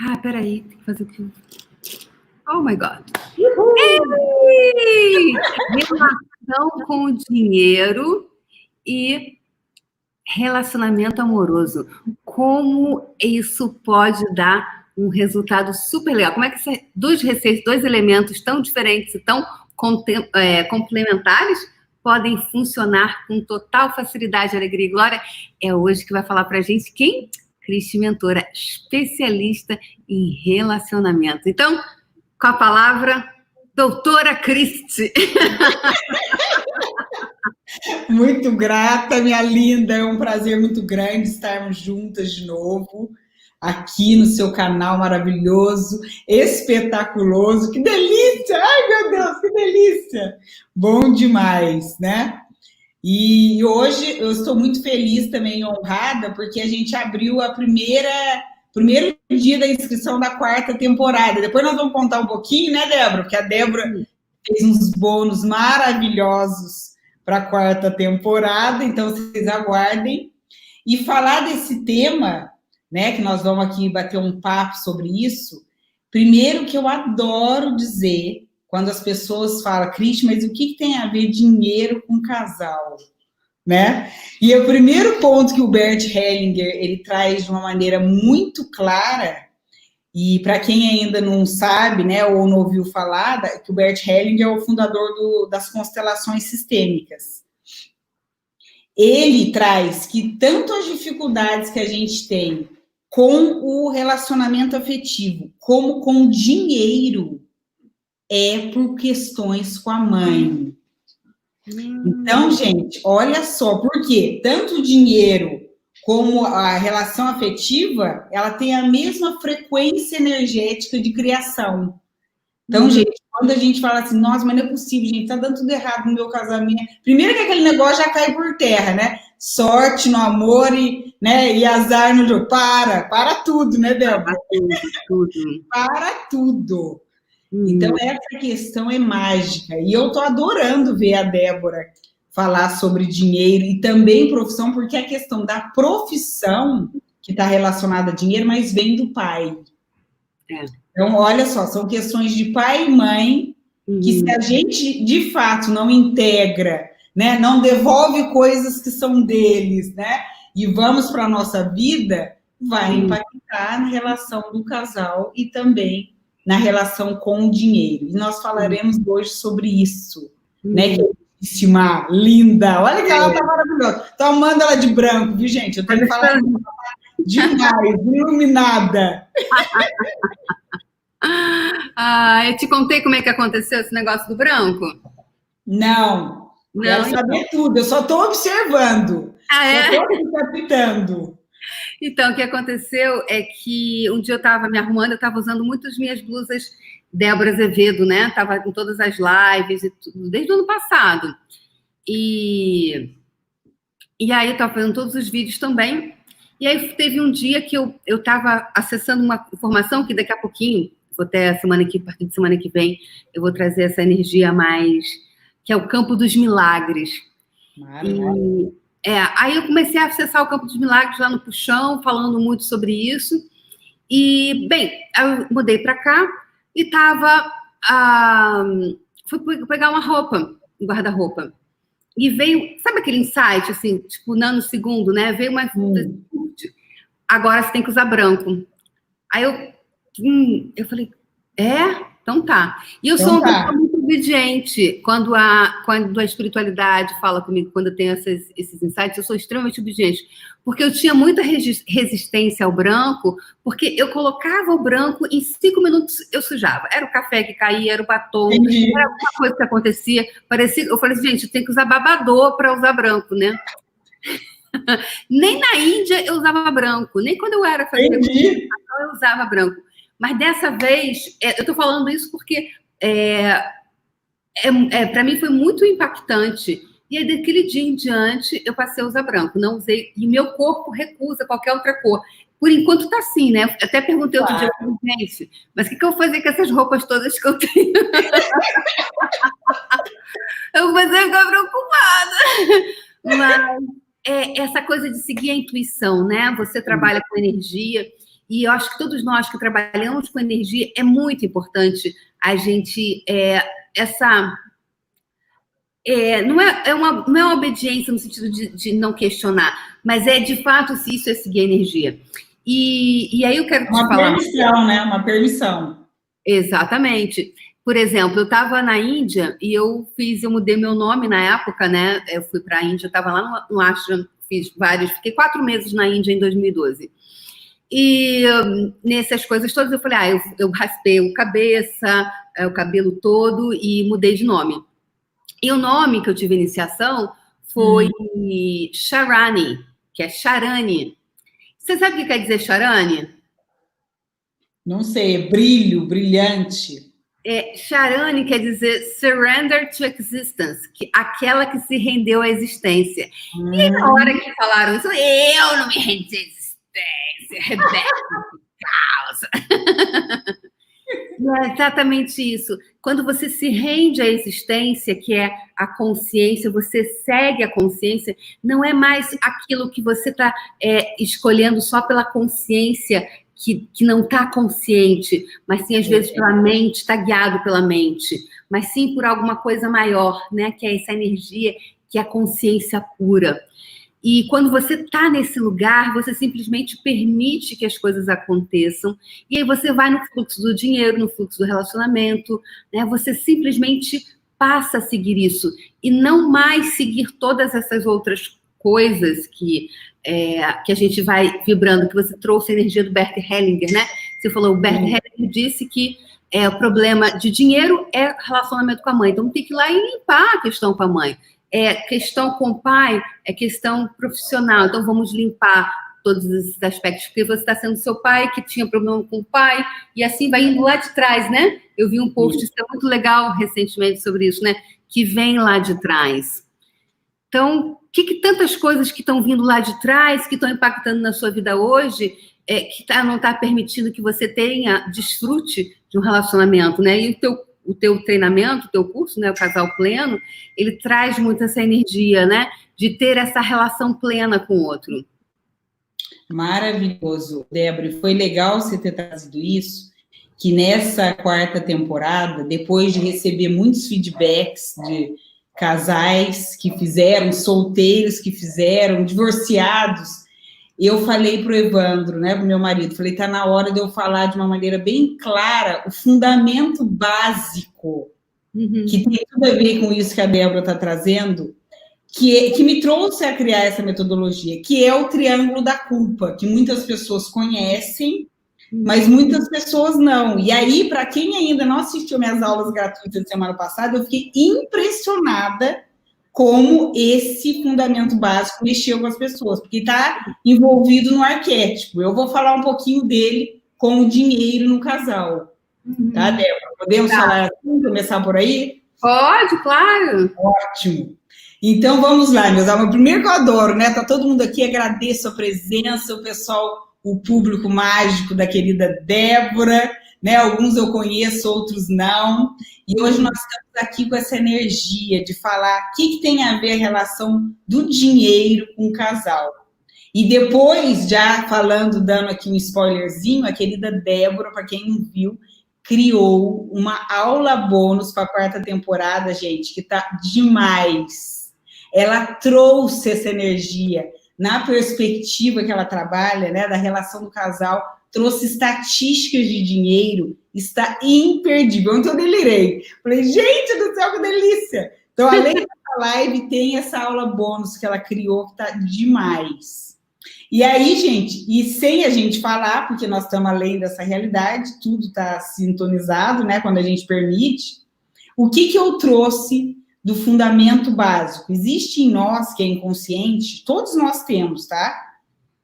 Ah, peraí, tem que fazer o quê? Oh, my God. Relação com o dinheiro e relacionamento amoroso. Como isso pode dar um resultado super legal? Como é que dois elementos tão diferentes e tão complementares podem funcionar com total facilidade, alegria e glória? É hoje que vai falar pra gente quem? Cristi Mentora, especialista em relacionamento. Então, com a palavra, doutora Cristi. Muito grata, minha linda. É um prazer muito grande estarmos juntas de novo aqui no seu canal maravilhoso, espetaculoso. Que delícia! Ai, meu Deus, que delícia! Bom demais, né? E hoje eu estou muito feliz também, honrada, porque a gente abriu primeiro dia da inscrição da 4ª temporada. Depois nós vamos contar um pouquinho, né, Débora? Porque a Débora fez uns bônus maravilhosos para a 4ª temporada, então vocês aguardem. E falar desse tema, né, que nós vamos aqui bater um papo sobre isso, primeiro que eu adoro dizer, quando as pessoas falam, Cristi, mas o que tem a ver dinheiro com casal? Né? E o primeiro ponto que o Bert Hellinger ele traz de uma maneira muito clara, e para quem ainda não sabe, né, ou não ouviu falar, que o Bert Hellinger é o fundador das constelações sistêmicas. Ele traz que tanto as dificuldades que a gente tem com o relacionamento afetivo, como com o dinheiro, é por questões com a mãe. Então, gente, olha só, porque tanto o dinheiro como a relação afetiva, ela tem a mesma frequência energética de criação. Então, gente, quando a gente fala assim, nossa, mas não é possível, gente, tá dando tudo errado no meu casamento. Primeiro que aquele negócio já cai por terra, né? Sorte no amor e azar no jogo. Para tudo, né, Débora? Para tudo. Para tudo. Então, essa questão é mágica. E eu tô adorando ver a Débora falar sobre dinheiro e também profissão, porque a questão da profissão que está relacionada a dinheiro, mas vem do pai. Então, olha só, são questões de pai e mãe que se a gente, de fato, não integra, né, não devolve coisas que são deles, né, e vamos para a nossa vida, vai impactar na relação do casal e também na relação com o dinheiro. E nós falaremos hoje sobre isso, né, queridíssima, linda. Olha que ela tá maravilhosa. Tô amando ela de branco, viu, gente? Eu tenho que falar demais, iluminada. Eu te contei como é que aconteceu esse negócio do branco? Não. Quero saber tudo. Eu só estou observando. É? Só estou captando. Então, o que aconteceu é que um dia eu estava me arrumando, eu estava usando muito as minhas blusas Débora Azevedo, né? Estava em todas as lives e tudo, desde o ano passado. E aí eu estava fazendo todos os vídeos também. E aí teve um dia que eu estava acessando uma informação que daqui a pouquinho, vou até a partir de semana que vem, eu vou trazer essa energia mais, que é o campo dos milagres. Aí eu comecei a acessar o campo dos milagres lá no Puxão, falando muito sobre isso. E, bem, eu mudei para cá e estava... fui pegar uma roupa, um guarda-roupa. E veio, sabe aquele insight, assim, tipo, nanosegundo, né? Veio uma... Agora você tem que usar branco. Aí eu falei, então tá. E eu sou uma pessoa muito obediente quando a espiritualidade fala comigo, quando eu tenho esses insights, eu sou extremamente obediente. Porque eu tinha muita resistência ao branco, porque eu colocava o branco, em 5 minutos eu sujava. Era o café que caía, era o batom, era alguma coisa que acontecia. Eu falei assim, gente, eu tenho que usar babador para usar branco, né? Nem na Índia eu usava branco, nem quando eu era fazer eu usava branco. Mas dessa vez, eu estou falando isso porque para mim foi muito impactante. E aí, daquele dia em diante, eu passei a usar branco. Não usei, e meu corpo recusa qualquer outra cor. Por enquanto tá assim, né? Até perguntei outro dia, gente, mas o que eu vou fazer com essas roupas todas que eu tenho? Eu comecei a ficar preocupada. Mas essa coisa de seguir a intuição, né? Você trabalha com energia. E eu acho que todos nós que trabalhamos com energia, é muito importante a gente, não é uma obediência no sentido de não questionar, mas é de fato se isso é seguir a energia. E aí eu quero te falar. Uma permissão, né? Uma permissão. Exatamente. Por exemplo, eu estava na Índia e eu mudei meu nome na época, né? Eu fui para a Índia, eu estava lá no ashram, fiquei 4 meses na Índia em 2012. E nessas coisas todas eu falei, eu raspei o cabelo todo e mudei de nome. E o nome que eu tive iniciação foi Sharani, que é Sharani. Você sabe o que quer dizer Sharani? Não sei, brilho, brilhante. Sharani quer dizer surrender to existence, aquela que se rendeu à existência. E aí, na hora que falaram isso, eu não me rendi à existência, rebelde, causa. É exatamente isso. Quando você se rende à existência, que é a consciência, você segue a consciência, não é mais aquilo que você está escolhendo só pela consciência que não está consciente, mas sim, às vezes, pela mente, está guiado pela mente, mas sim por alguma coisa maior, né? Que é essa energia, que é a consciência pura. E quando você está nesse lugar, você simplesmente permite que as coisas aconteçam, e aí você vai no fluxo do dinheiro, no fluxo do relacionamento, né? Você simplesmente passa a seguir isso, e não mais seguir todas essas outras coisas que a gente vai vibrando, que você trouxe a energia do Bert Hellinger, né? Você falou, o Bert Hellinger disse que o problema de dinheiro é relacionamento com a mãe, então tem que ir lá e limpar a questão com a mãe. Questão com o pai é questão profissional, então vamos limpar todos esses aspectos, porque você está sendo seu pai que tinha problema com o pai, e assim vai indo lá de trás, né? Eu vi um post muito legal recentemente sobre isso, né? Que vem lá de trás. Então, que tantas coisas que estão vindo lá de trás, que estão impactando na sua vida hoje, não está permitindo que você desfrute de um relacionamento, né? E o teu treinamento, o teu curso, né, o Casal Pleno, ele traz muito essa energia, né, de ter essa relação plena com o outro. Maravilhoso, Débora. Foi legal você ter trazido isso, que nessa 4ª temporada, depois de receber muitos feedbacks de casais que fizeram, solteiros que fizeram, divorciados, eu falei para o Evandro, né, para o meu marido, falei, está na hora de eu falar de uma maneira bem clara o fundamento básico, que tem tudo a ver com isso que a Débora está trazendo, que me trouxe a criar essa metodologia, que é o triângulo da culpa, que muitas pessoas conhecem, mas muitas pessoas não. E aí, para quem ainda não assistiu minhas aulas gratuitas de semana passada, eu fiquei impressionada como esse fundamento básico mexeu com as pessoas, porque está envolvido no arquétipo. Eu vou falar um pouquinho dele com o dinheiro no casal. Tá, Débora? Podemos falar assim, começar por aí? Pode, claro. Ótimo. Então, vamos lá, meus amores. Primeiro que eu adoro, né? Tá todo mundo aqui, agradeço a presença, o pessoal, o público mágico da querida Débora, né? Alguns eu conheço, outros não. E hoje nós estamos aqui com essa energia de falar o que tem a ver a relação do dinheiro com o casal. E depois, já falando, dando aqui um spoilerzinho, a querida Débora, para quem não viu, criou uma aula bônus para a 4ª temporada, gente, que tá demais. Ela trouxe essa energia na perspectiva que ela trabalha, né, da relação do casal, trouxe estatísticas de dinheiro, está imperdível. Então, eu delirei. Falei, gente do céu, que delícia! Então, além dessa live, tem essa aula bônus que ela criou, que está demais. E aí, gente, e sem a gente falar, porque nós estamos além dessa realidade, tudo está sintonizado, né, quando a gente permite, o que eu trouxe do fundamento básico? Existe em nós, que é inconsciente, todos nós temos, tá?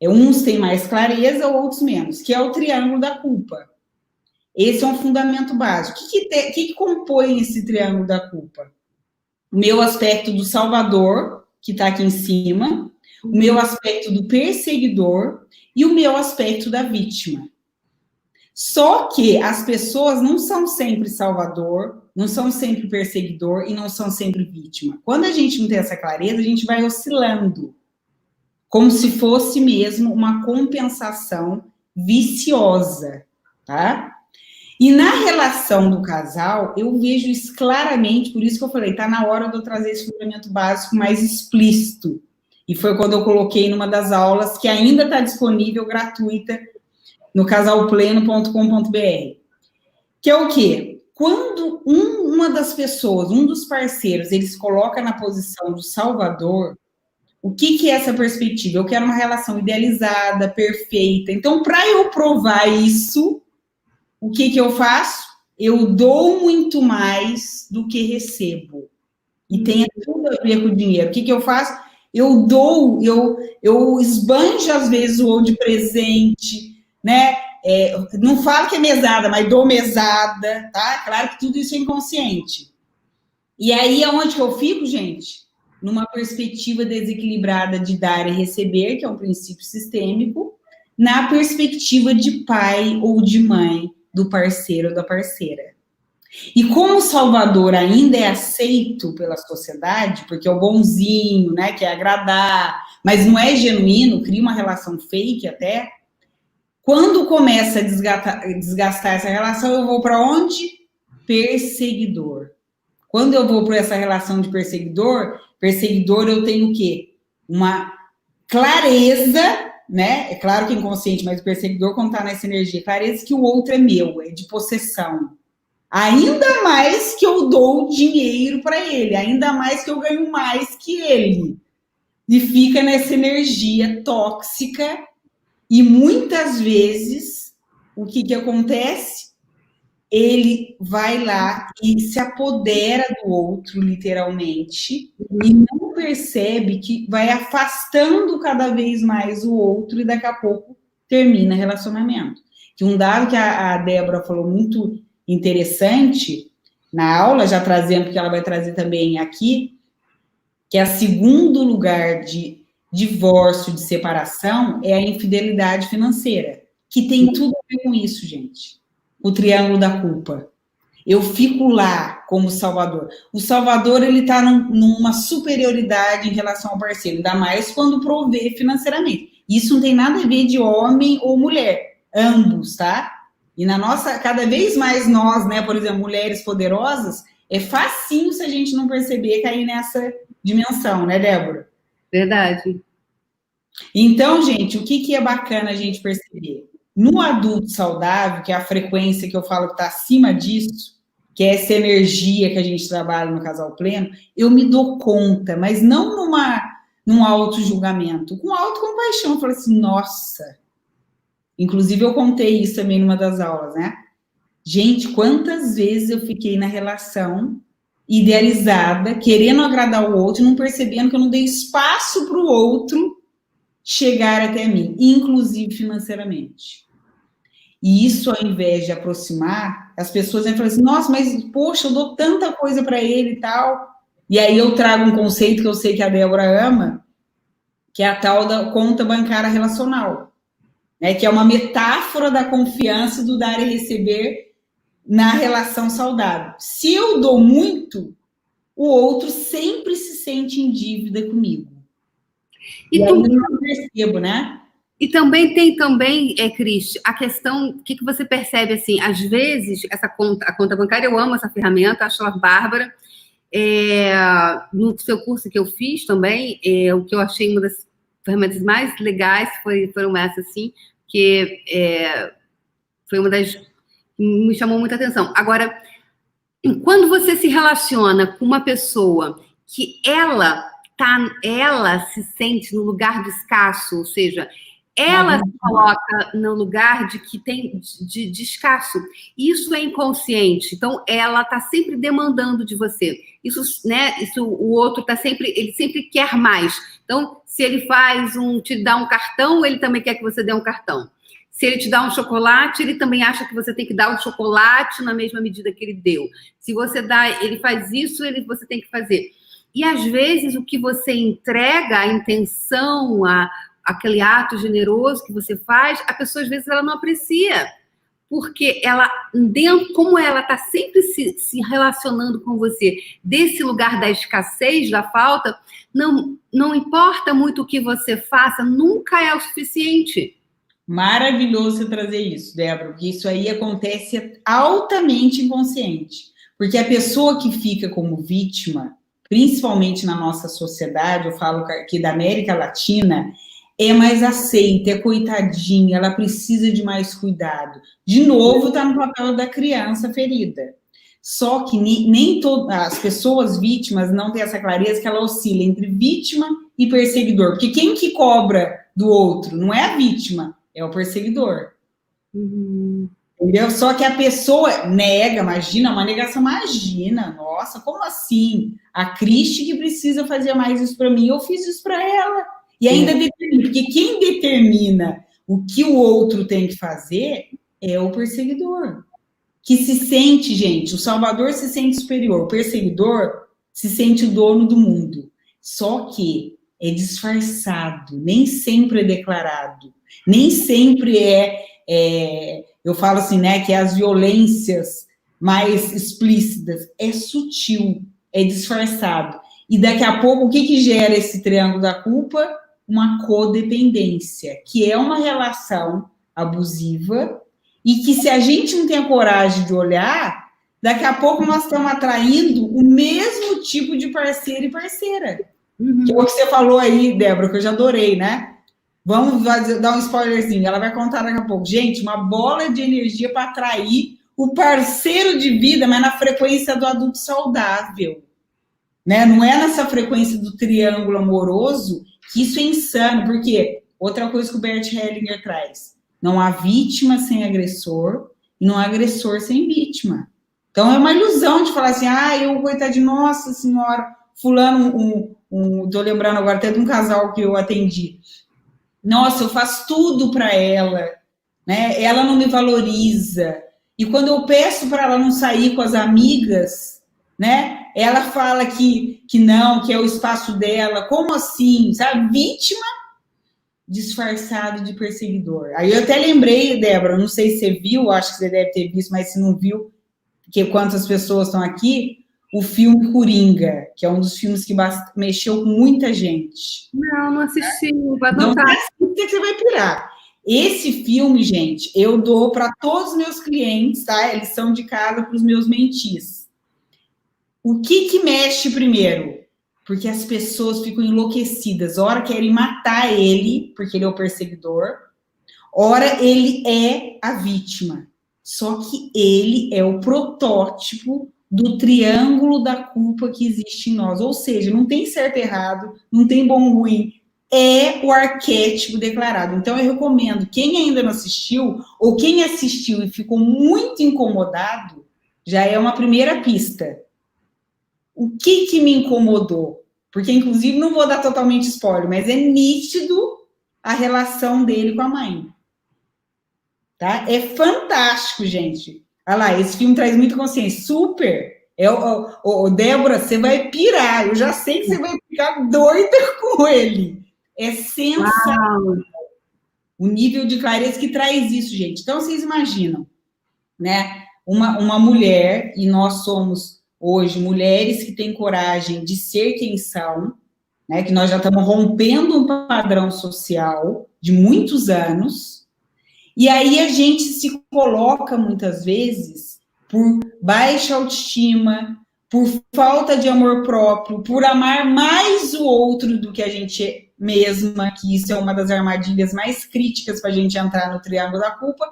Uns têm mais clareza, outros menos, que é o triângulo da culpa. Esse é um fundamento básico. O que compõe esse triângulo da culpa? O meu aspecto do salvador, que está aqui em cima, o meu aspecto do perseguidor e o meu aspecto da vítima. Só que as pessoas não são sempre salvador, não são sempre perseguidor e não são sempre vítima. Quando a gente não tem essa clareza, a gente vai oscilando, como se fosse mesmo uma compensação viciosa, tá? E na relação do casal, eu vejo isso claramente, por isso que eu falei, tá na hora de eu trazer esse fundamento básico mais explícito. E foi quando eu coloquei numa das aulas, que ainda está disponível, gratuita, no casalpleno.com.br. Que é o quê? Quando uma das pessoas, um dos parceiros, ele se coloca na posição do salvador, o que é essa perspectiva? Eu quero uma relação idealizada, perfeita. Então, para eu provar isso, o que eu faço? Eu dou muito mais do que recebo. E tem tudo a ver com o dinheiro. O que eu faço? Eu dou, eu esbanjo, às vezes, o ou de presente, né? Não falo que é mesada, mas dou mesada, tá? Claro que tudo isso é inconsciente. E aí, aonde que eu fico, gente? Numa perspectiva desequilibrada de dar e receber, que é um princípio sistêmico, na perspectiva de pai ou de mãe, do parceiro ou da parceira. E como o salvador ainda é aceito pela sociedade, porque é o bonzinho, né, quer agradar, mas não é genuíno, cria uma relação fake até, quando começa a desgastar essa relação, eu vou para onde? Perseguidor. Quando eu vou para essa relação de perseguidor eu tenho o quê? Uma clareza, né? É claro que é inconsciente, mas o perseguidor, quando está nessa energia, clareza que o outro é meu, é de possessão. Ainda mais que eu dou dinheiro para ele, ainda mais que eu ganho mais que ele. E fica nessa energia tóxica. E muitas vezes, o que acontece? Ele vai lá e se apodera do outro, literalmente, e não percebe que vai afastando cada vez mais o outro e daqui a pouco termina relacionamento. Que um dado que a Débora falou muito interessante na aula, já trazendo, porque ela vai trazer também aqui, que é o segundo lugar de divórcio, de separação, é a infidelidade financeira, que tem tudo a ver com isso, gente. O triângulo da culpa. Eu fico lá como salvador. O salvador, ele tá numa superioridade em relação ao parceiro, ainda mais quando provê financeiramente. Isso não tem nada a ver de homem ou mulher, ambos, tá? E na nossa, cada vez mais nós, né, por exemplo, mulheres poderosas, é facinho se a gente não perceber cair nessa dimensão, né, Débora? Verdade. Então, gente, o que é bacana a gente perceber? No adulto saudável, que é a frequência que eu falo que está acima disso, que é essa energia que a gente trabalha no Casal Pleno, eu me dou conta, mas não num auto-julgamento, com autocompaixão. Eu falo assim, nossa. Inclusive, eu contei isso também numa das aulas, né? Gente, quantas vezes eu fiquei na relação idealizada, querendo agradar o outro, não percebendo que eu não dei espaço para o outro chegar até mim, inclusive financeiramente. E isso, ao invés de aproximar, as pessoas vão falar assim, nossa, mas, poxa, eu dou tanta coisa para ele e tal. E aí eu trago um conceito que eu sei que a Débora ama, que é a tal da conta bancária relacional, né? Que é uma metáfora da confiança do dar e receber na relação saudável. Se eu dou muito, o outro sempre se sente em dívida comigo. E aí eu não percebo, né? E também tem Cris, a questão, o que você percebe, assim, às vezes, a conta bancária, eu amo essa ferramenta, acho ela bárbara. No seu curso que eu fiz também, o que eu achei uma das ferramentas mais legais foram essas, assim, que foi uma das que me chamou muita atenção. Agora, quando você se relaciona com uma pessoa que ela se sente no lugar do escasso, ou seja, ela se coloca no lugar de escasso. Isso é inconsciente. Então, ela está sempre demandando de você. Isso, né? O outro ele sempre quer mais. Então, se ele te dá um cartão, ele também quer que você dê um cartão. Se ele te dá um chocolate, ele também acha que você tem que dar um chocolate na mesma medida que ele deu. Se ele faz isso, você tem que fazer. E às vezes o que você entrega, a intenção, aquele ato generoso que você faz, a pessoa às vezes ela não aprecia, porque como ela está sempre se relacionando com você desse lugar da escassez, da falta, não importa muito o que você faça, nunca é o suficiente. Maravilhoso você trazer isso, Débora, porque isso aí acontece altamente inconsciente. Porque a pessoa que fica como vítima, principalmente na nossa sociedade, eu falo aqui da América Latina, é mais aceita, é coitadinha, ela precisa de mais cuidado. De novo, está no papel da criança ferida. Só que nem todas as pessoas vítimas não têm essa clareza que ela oscila entre vítima e perseguidor. Porque quem que cobra do outro não é a vítima, é o perseguidor. Entendeu? Só que a pessoa nega, imagina, uma negação, imagina, nossa, como assim? A Cristi que precisa fazer mais isso para mim, eu fiz isso para ela. E ainda determina, porque quem determina o que o outro tem que fazer é o perseguidor. Que se sente, gente, o salvador se sente superior, o perseguidor se sente o dono do mundo. Só que é disfarçado, nem sempre é declarado, nem sempre eu falo assim, né, que as violências mais explícitas, é sutil, é disfarçado. E daqui a pouco, o que gera esse triângulo da culpa? Uma codependência, que é uma relação abusiva e que se a gente não tem a coragem de olhar, daqui a pouco nós estamos atraindo o mesmo tipo de parceiro e parceira. Que é o que você falou aí, Débora, que eu já adorei, né? Vamos dar um spoilerzinho, ela vai contar daqui a pouco. Gente, uma bola de energia para atrair o parceiro de vida, mas na frequência do adulto saudável. Né? Não é nessa frequência do triângulo amoroso, que isso é insano, porque outra coisa que o Bert Hellinger traz, não há vítima sem agressor, e não há agressor sem vítima. Então é uma ilusão de falar assim, eu, coitadinho, nossa senhora, fulano, tô lembrando agora até de um casal que eu atendi, nossa, eu faço tudo para ela, né? Ela não me valoriza, e quando eu peço para ela não sair com as amigas, né? Ela fala que não, que é o espaço dela. Como assim? Sabe? Vítima disfarçado de perseguidor. Aí eu até lembrei, Débora, não sei se você viu, acho que você deve ter visto, mas se não viu, porque quantas pessoas estão aqui, o filme Coringa, que é um dos filmes que mexeu com muita gente. Não assisti, vai não anotar. Não que você vai pirar. Esse filme, gente, eu dou para todos os meus clientes, tá? Eles são de casa para os meus mentis. O que mexe primeiro? Porque as pessoas ficam enlouquecidas. Ora querem matar ele, porque ele é o perseguidor. Ora ele é a vítima. Só que ele é o protótipo do triângulo da culpa que existe em nós. Ou seja, não tem certo e errado, não tem bom ou ruim. É o arquétipo declarado. Então, eu recomendo, quem ainda não assistiu, ou quem assistiu e ficou muito incomodado, já é uma primeira pista. O que me incomodou? Porque, inclusive, não vou dar totalmente spoiler, mas é nítido a relação dele com a mãe. Tá? É fantástico, gente. Olha lá, esse filme traz muita consciência. Super! Débora, você vai pirar. Eu já sei que você vai ficar doida com ele. É sensacional. O nível de clareza que traz isso, gente. Então, vocês imaginam, né? Uma mulher, e nós somos... hoje, mulheres que têm coragem de ser quem são, né, que nós já estamos rompendo um padrão social de muitos anos, e aí a gente se coloca, muitas vezes, por baixa autoestima, por falta de amor próprio, por amar mais o outro do que a gente mesma, que isso é uma das armadilhas mais críticas para a gente entrar no triângulo da culpa,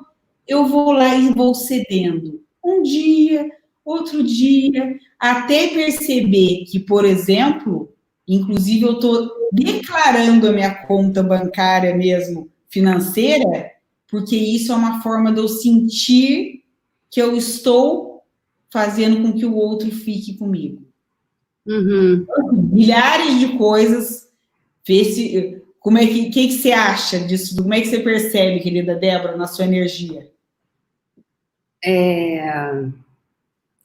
eu vou lá e vou cedendo. Um dia... outro dia, até perceber que, por exemplo, inclusive eu estou declarando a minha conta bancária mesmo, financeira, porque isso é uma forma de eu sentir que eu estou fazendo com que o outro fique comigo. Milhares de coisas. Como é que você acha disso? Como é que você percebe, querida Débora, na sua energia?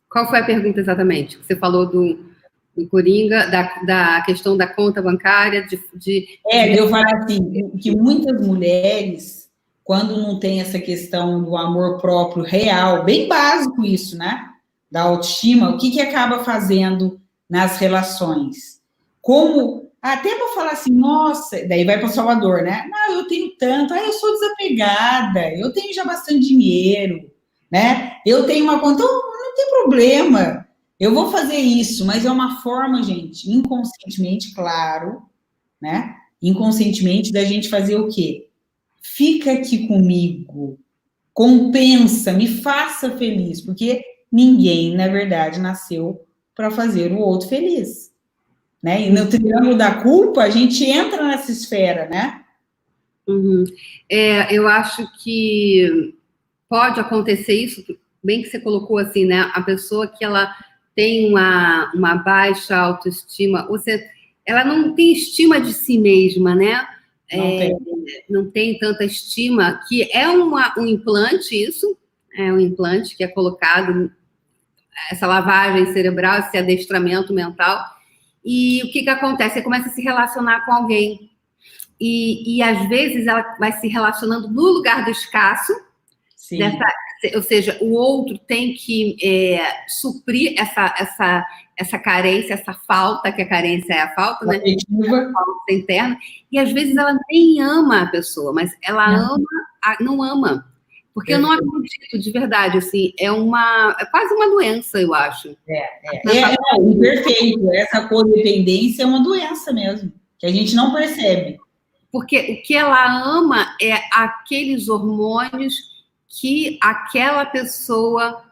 Qual foi a pergunta exatamente? Você falou do Coringa, da questão da conta bancária, eu falo assim, que muitas mulheres, quando não tem essa questão do amor próprio real, bem básico isso, né? Da autoestima, o que acaba fazendo nas relações? Como Até para falar assim, nossa, daí vai para Salvador, né? Não, eu tenho tanto, eu sou desapegada, eu tenho já bastante dinheiro, né? Eu tenho uma conta, então não tem problema, eu vou fazer isso, mas é uma forma, gente, inconscientemente, claro, né? Inconscientemente da gente fazer o quê? Fica aqui comigo, compensa, me faça feliz, porque ninguém, na verdade, nasceu para fazer o outro feliz. Né? E no triângulo da culpa, a gente entra nessa esfera, né? Uhum. Eu acho que pode acontecer isso, bem que você colocou assim, né? A pessoa que ela tem uma baixa autoestima, ela não tem estima de si mesma, né? Não tem tanta estima, que é um implante, isso, é um implante que é colocado, essa lavagem cerebral, esse adestramento mental. E o que acontece? Você começa a se relacionar com alguém. E às vezes ela vai se relacionando no lugar do escasso, ou seja, o outro tem que suprir essa carência, essa falta, que a carência é a falta, né? A falta interna. E às vezes ela nem ama a pessoa, mas ela não ama. Porque eu não acredito, de verdade, assim, é quase uma doença, eu acho. Perfeito. Essa codependência é uma doença mesmo, que a gente não percebe. Porque o que ela ama é aqueles hormônios que aquela pessoa,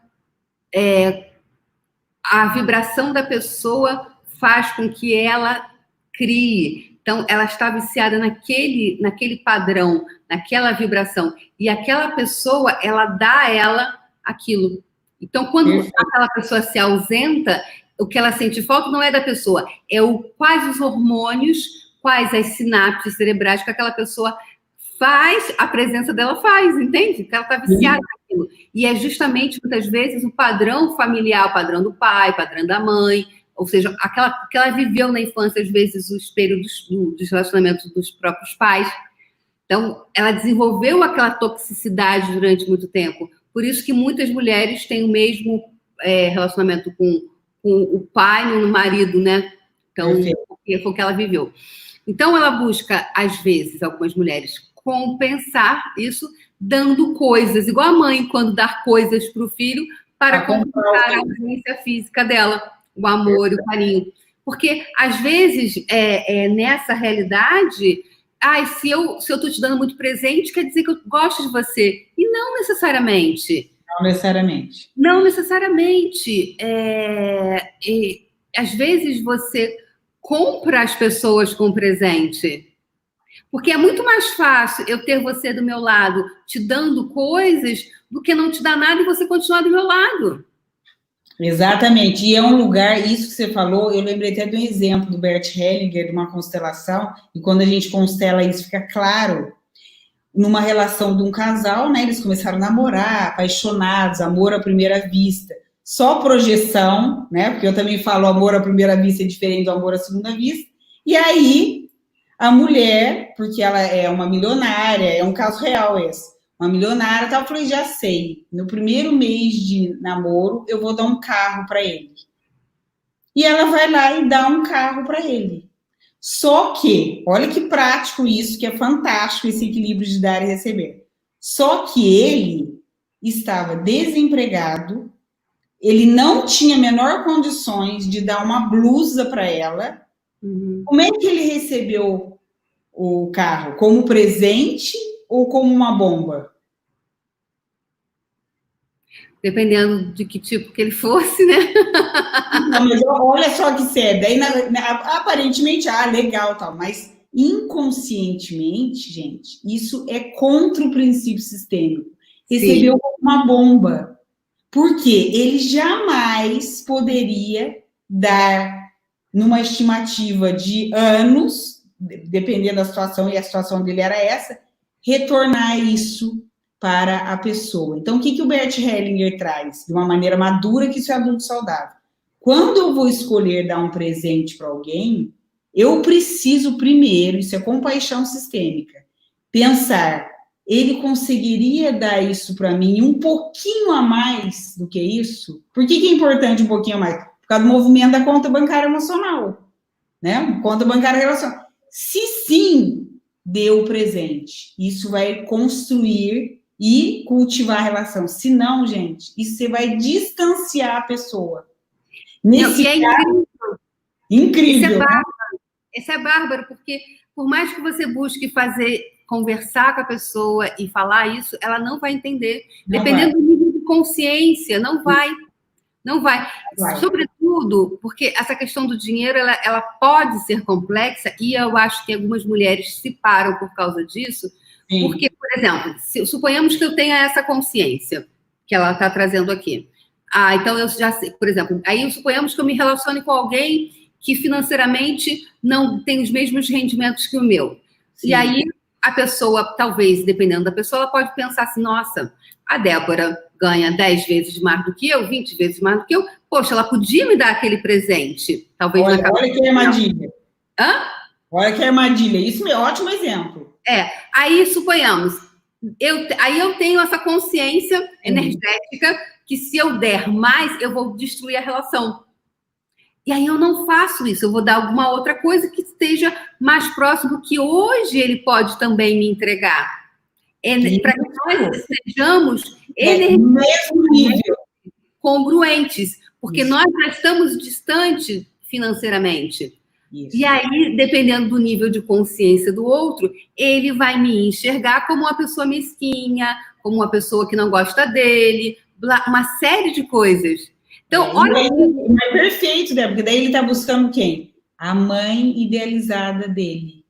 a vibração da pessoa faz com que ela crie. Então, ela está viciada naquele padrão, naquela vibração. E aquela pessoa, ela dá a ela aquilo. Então, quando aquela pessoa se ausenta, o que ela sente falta não é da pessoa, é quais os hormônios, quais as sinapses cerebrais que aquela pessoa faz, a presença dela faz, entende? Que ela está viciada naquilo. E é justamente, muitas vezes, o padrão familiar, o padrão do pai, o padrão da mãe, ou seja, aquela que ela viveu na infância, às vezes, o espelho dos relacionamentos dos próprios pais. Então, ela desenvolveu aquela toxicidade durante muito tempo. Por isso que muitas mulheres têm o mesmo relacionamento com o pai no marido, né? Então, foi o que ela viveu. Então, ela busca, às vezes, algumas mulheres, compensar isso dando coisas, igual a mãe, quando dá coisas para o filho, para compensar a ausência física dela, o amor e o carinho. Porque, às vezes, nessa realidade, se eu estou te dando muito presente, quer dizer que eu gosto de você. E não necessariamente. Não necessariamente. Não necessariamente. Às vezes, você compra as pessoas com presente. Porque é muito mais fácil eu ter você do meu lado te dando coisas do que não te dar nada e você continuar do meu lado. Exatamente. E é um lugar, isso que você falou, eu lembrei até de um exemplo do Bert Hellinger, de uma constelação, e quando a gente constela isso, fica claro, numa relação de um casal, né? Eles começaram a namorar, apaixonados, amor à primeira vista. Só projeção, né? Porque eu também falo amor à primeira vista é diferente do amor à segunda vista. E aí, a mulher, porque ela é uma milionária, é um caso real esse, uma milionária, eu falei, já sei, no primeiro mês de namoro, eu vou dar um carro para ele. E ela vai lá e dá um carro para ele. Só que, olha que prático isso, que é fantástico esse equilíbrio de dar e receber. Só que ele estava desempregado, ele não tinha a menor condições de dar uma blusa para ela. Como é que ele recebeu o carro? Como presente ou como uma bomba? Dependendo de que tipo que ele fosse, né? Não, mas olha só que sério. Daí, aparentemente, legal, tal, mas inconscientemente, gente, isso é contra o princípio sistêmico. Recebeu uma bomba. Porque ele jamais poderia dar, numa estimativa de anos, dependendo da situação, e a situação dele era essa, retornar isso para a pessoa. Então, o que o Bert Hellinger traz? De uma maneira madura, que isso é adulto saudável. Quando eu vou escolher dar um presente para alguém, eu preciso primeiro, isso é compaixão sistêmica, pensar, ele conseguiria dar isso para mim um pouquinho a mais do que isso? Por que é importante um pouquinho a mais? Por causa do movimento da conta bancária emocional. né? Conta bancária relacionada. Se sim, dê o presente. Isso vai construir e cultivar a relação. Se não, gente, isso você vai distanciar a pessoa. Nesse caso, incrível. Isso é bárbaro, porque por mais que você busque conversar com a pessoa e falar isso, ela não vai entender. Dependendo do nível de consciência, não vai. Sobretudo, porque essa questão do dinheiro, ela pode ser complexa, e eu acho que algumas mulheres se param por causa disso. Sim. Porque, por exemplo, suponhamos que eu tenha essa consciência que ela está trazendo aqui. Então eu já sei, por exemplo, aí suponhamos que eu me relacione com alguém que financeiramente não tem os mesmos rendimentos que o meu. Sim. E aí a pessoa, talvez, dependendo da pessoa, ela pode pensar assim, nossa, a Débora ganha 10 vezes mais do que eu, 20 vezes mais do que eu, poxa, ela podia me dar aquele presente. Talvez olha que armadilha. Hã? Olha que armadilha. Isso é um ótimo exemplo. Aí suponhamos, aí eu tenho essa consciência energética que se eu der mais, eu vou destruir a relação. E aí eu não faço isso, eu vou dar alguma outra coisa que esteja mais próximo, que hoje ele pode também me entregar. Para que nós sejamos energeticamente congruentes, porque nós já estamos distantes financeiramente. Isso. E aí, dependendo do nível de consciência do outro, ele vai me enxergar como uma pessoa mesquinha, como uma pessoa que não gosta dele, uma série de coisas. Então, olha... É perfeito, né? Porque daí ele está buscando quem? A mãe idealizada dele.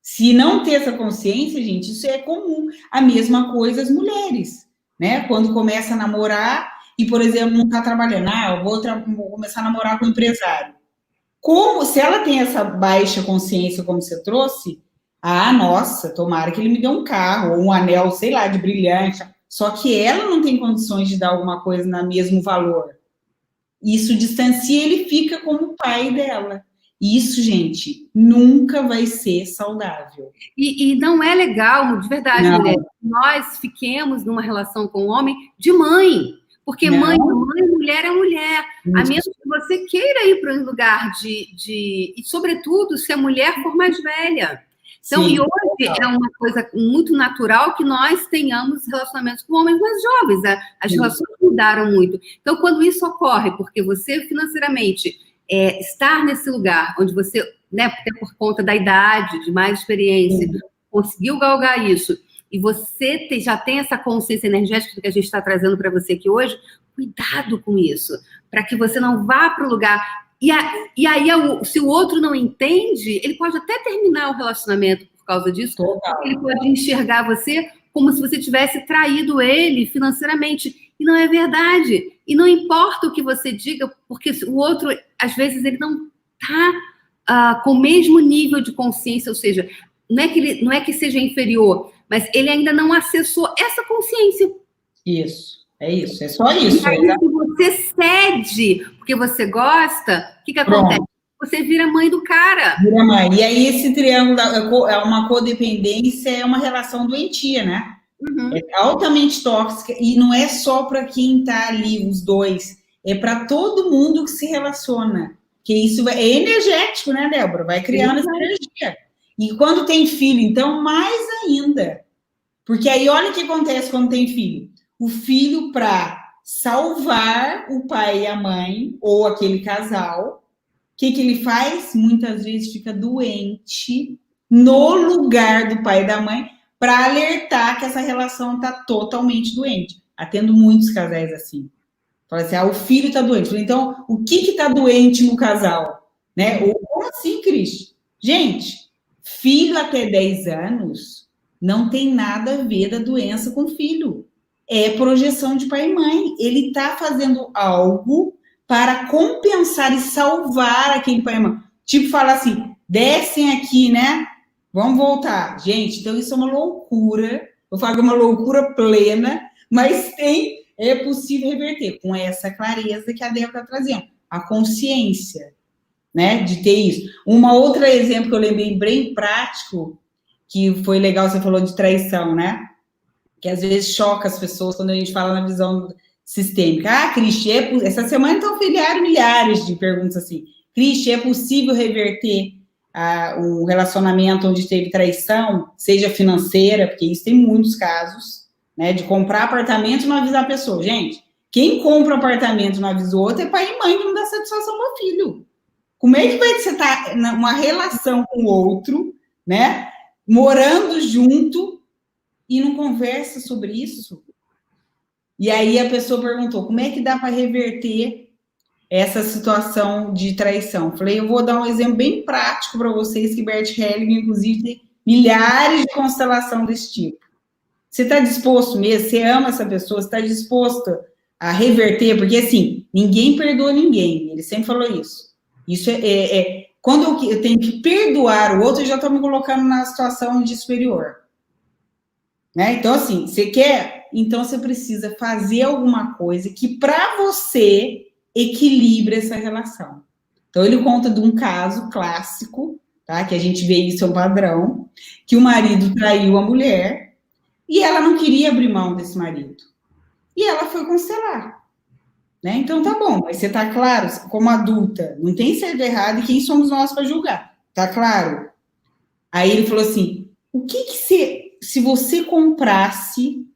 Se não ter essa consciência, gente, isso é comum. A mesma coisa as mulheres, né? Quando começa a namorar e, por exemplo, não está trabalhando. Eu vou começar a namorar com um empresário. Se ela tem essa baixa consciência, como você trouxe, nossa, tomara que ele me dê um carro, ou um anel, sei lá, de brilhante. Só que ela não tem condições de dar alguma coisa no mesmo valor. Isso distancia, ele fica como pai dela. Isso, gente, nunca vai ser saudável. E não é legal, de verdade, mulher, nós fiquemos numa relação com o homem de mãe. Porque mãe, mulher é mulher. A menos que você queira ir para um lugar E, sobretudo, se a mulher for mais velha. Então, sim, e hoje é uma coisa muito natural que nós tenhamos relacionamentos com homens mais jovens. As relações mudaram muito. Então, quando isso ocorre, porque você financeiramente estar nesse lugar onde você, né, até por conta da idade, de mais experiência, conseguiu galgar isso, e você já tem essa consciência energética que a gente está trazendo para você aqui hoje, cuidado com isso, para que você não vá para o lugar... E aí, se o outro não entende, ele pode até terminar o relacionamento por causa disso. Ele pode enxergar você como se você tivesse traído ele financeiramente. E não é verdade. E não importa o que você diga, porque o outro, às vezes, ele não está com o mesmo nível de consciência, ou seja, não é que seja inferior, mas ele ainda não acessou essa consciência. Isso. É isso, é só isso. E aí, se você cede porque você gosta, o que acontece? Pronto. Você vira mãe do cara. Vira mãe. E aí esse triângulo é uma codependência, é uma relação doentia, né? Uhum. É altamente tóxica e não é só para quem está ali, os dois. É para todo mundo que se relaciona. Que isso é energético, né, Débora? Vai criando essa energia. E quando tem filho, então, mais ainda. Porque aí, olha o que acontece quando tem filho. O filho, para salvar o pai e a mãe, ou aquele casal, o que ele faz? Muitas vezes fica doente no lugar do pai e da mãe, para alertar que essa relação está totalmente doente. Atendo muitos casais assim. Fala assim, o filho está doente. Então, o que está doente no casal? Né? Ou como assim, Cris? Gente, filho até 10 anos não tem nada a ver da doença com filho. É projeção de pai e mãe. Ele está fazendo algo para compensar e salvar aquele pai e mãe. Tipo, fala assim, descem aqui, né? Vamos voltar. Gente, então isso é uma loucura. Eu falo que é uma loucura plena, mas é possível reverter com essa clareza que a Débora está trazendo. A consciência, né? De ter isso. Uma outra exemplo que eu lembrei bem prático, que foi legal, você falou de traição, né? Que às vezes choca as pessoas quando a gente fala na visão sistêmica. Cristi, essa semana estão milhares de perguntas assim. Cristian, é possível reverter um relacionamento onde teve traição, seja financeira, porque isso tem muitos casos, né, de comprar apartamento e não avisar a pessoa. Gente, quem compra apartamento e não avisa o outro é pai e mãe que não dá satisfação para o filho. Como é que vai você estar numa relação com o outro, né, morando junto e não conversa sobre isso? E aí a pessoa perguntou, como é que dá para reverter essa situação de traição? Falei, eu vou dar um exemplo bem prático para vocês, que Bert Hellinger, inclusive, tem milhares de constelação desse tipo. Você está disposto mesmo? Você ama essa pessoa? Você está disposto a reverter? Porque, assim, ninguém perdoa ninguém. Ele sempre falou isso. Isso quando eu tenho que perdoar o outro, eu já estou me colocando na situação de superior. Né? Então, assim, você quer... Então, você precisa fazer alguma coisa que, para você, equilibre essa relação. Então, ele conta de um caso clássico, tá? Que a gente vê isso, é um padrão, que o marido traiu a mulher e ela não queria abrir mão desse marido. E ela foi constelar. Né? Então, tá bom, mas você tá claro, como adulta, não tem certo e errado, e quem somos nós para julgar? Tá claro? Aí ele falou assim, o que se você comprasse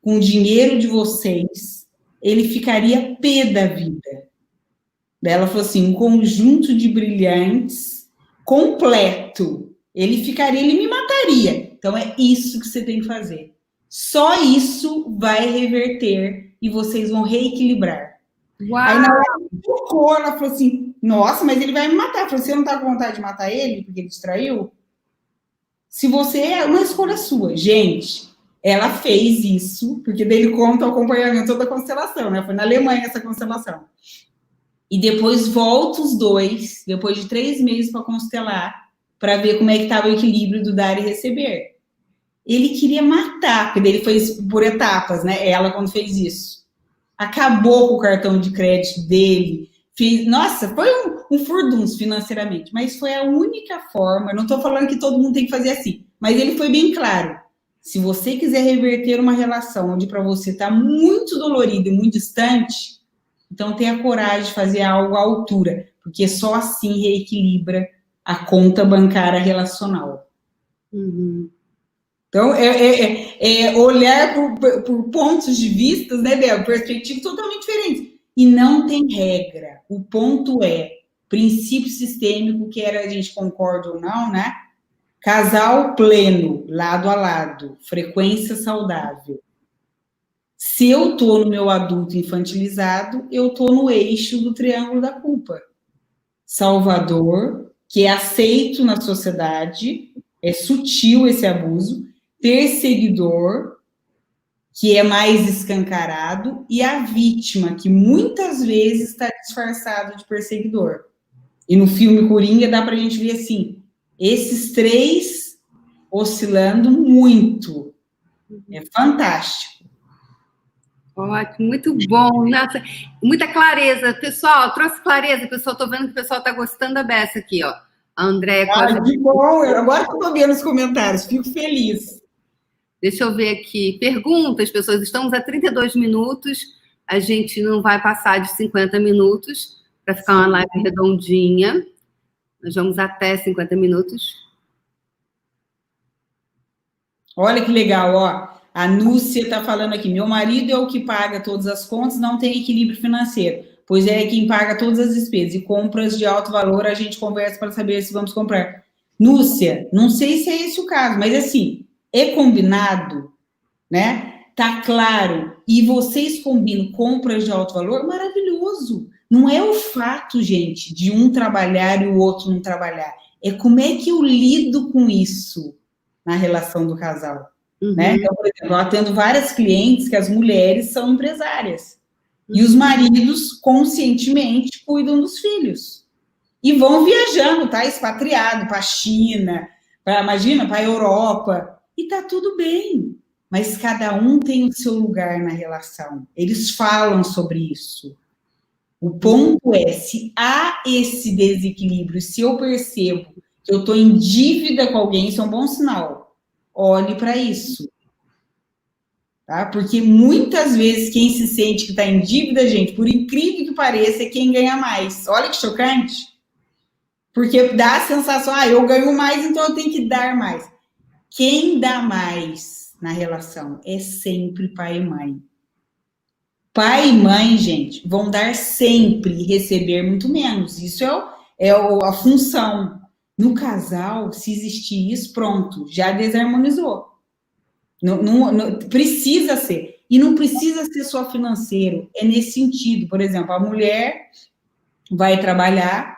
com o dinheiro de vocês, ele ficaria pé da vida. Daí ela falou assim, um conjunto de brilhantes completo. Ele me mataria. Então, é isso que você tem que fazer. Só isso vai reverter e vocês vão reequilibrar. Uau. Aí, na hora que tocou, ela falou assim, nossa, mas ele vai me matar. Eu falei, você não tá com vontade de matar ele porque ele te traiu? Se você é uma escolha sua. Gente, ela fez isso, porque daí ele conta o acompanhamento da constelação, né? Foi na Alemanha essa constelação. E depois volta os dois, depois de 3 meses para constelar, para ver como é que estava o equilíbrio do dar e receber. Ele queria matar, porque ele foi por etapas, né? Ela, quando fez isso, acabou com o cartão de crédito dele. Nossa, foi um furdunço financeiramente, mas foi a única forma. Não estou falando que todo mundo tem que fazer assim, mas ele foi bem claro. Se você quiser reverter uma relação onde para você está muito dolorido e muito distante, então tenha coragem de fazer algo à altura, porque só assim reequilibra a conta bancária relacional. Uhum. Então, olhar por pontos de vista, né, Bel? Perspectivas totalmente diferentes. E não tem regra. O ponto é princípio sistêmico, que era a gente concorda ou não, né? Casal pleno, lado a lado, frequência saudável. Se eu estou no meu adulto infantilizado, eu estou no eixo do triângulo da culpa. Salvador, que é aceito na sociedade, é sutil esse abuso. Perseguidor, que é mais escancarado, e a vítima, que muitas vezes está disfarçado de perseguidor. E no filme Coringa dá para a gente ver assim, esses 3 oscilando muito. É fantástico. Ótimo, muito bom. Nossa, muita clareza. Pessoal, trouxe clareza. Pessoal, estou vendo que o pessoal está gostando da beça aqui, ó. A Andréia... que bom. Agora que eu estou vendo os comentários, fico feliz. Deixa eu ver aqui. Perguntas, pessoas. Estamos a 32 minutos. A gente não vai passar de 50 minutos para ficar uma live redondinha. Nós vamos até 50 minutos. Olha que legal, ó. A Núcia está falando aqui. Meu marido é o que paga todas as contas, não tem equilíbrio financeiro, pois é quem paga todas as despesas. E compras de alto valor, a gente conversa para saber se vamos comprar. Núcia, não sei se é esse o caso, mas assim, é combinado, né? Tá claro. E vocês combinam compras de alto valor? Maravilhoso. Não é o fato, gente, de um trabalhar e o outro não trabalhar. É como é que eu lido com isso na relação do casal. Uhum. Né? Então, por exemplo, eu atendo várias clientes que as mulheres são empresárias. Uhum. E os maridos, conscientemente, cuidam dos filhos. E vão viajando, tá? Expatriado para a China, imagina, para a Europa. E tá tudo bem. Mas cada um tem o seu lugar na relação. Eles falam sobre isso. O ponto é, se há esse desequilíbrio, se eu percebo que eu estou em dívida com alguém, isso é um bom sinal. Olhe para isso. Tá? Porque muitas vezes quem se sente que está em dívida, gente, por incrível que pareça, é quem ganha mais. Olha que chocante. Porque dá a sensação, eu ganho mais, então eu tenho que dar mais. Quem dá mais na relação é sempre pai e mãe. Pai e mãe, gente, vão dar sempre e receber muito menos. Isso a função. No casal, se existir isso, pronto, já desarmonizou. Não, precisa ser. E não precisa ser só financeiro, é nesse sentido. Por exemplo, a mulher vai trabalhar,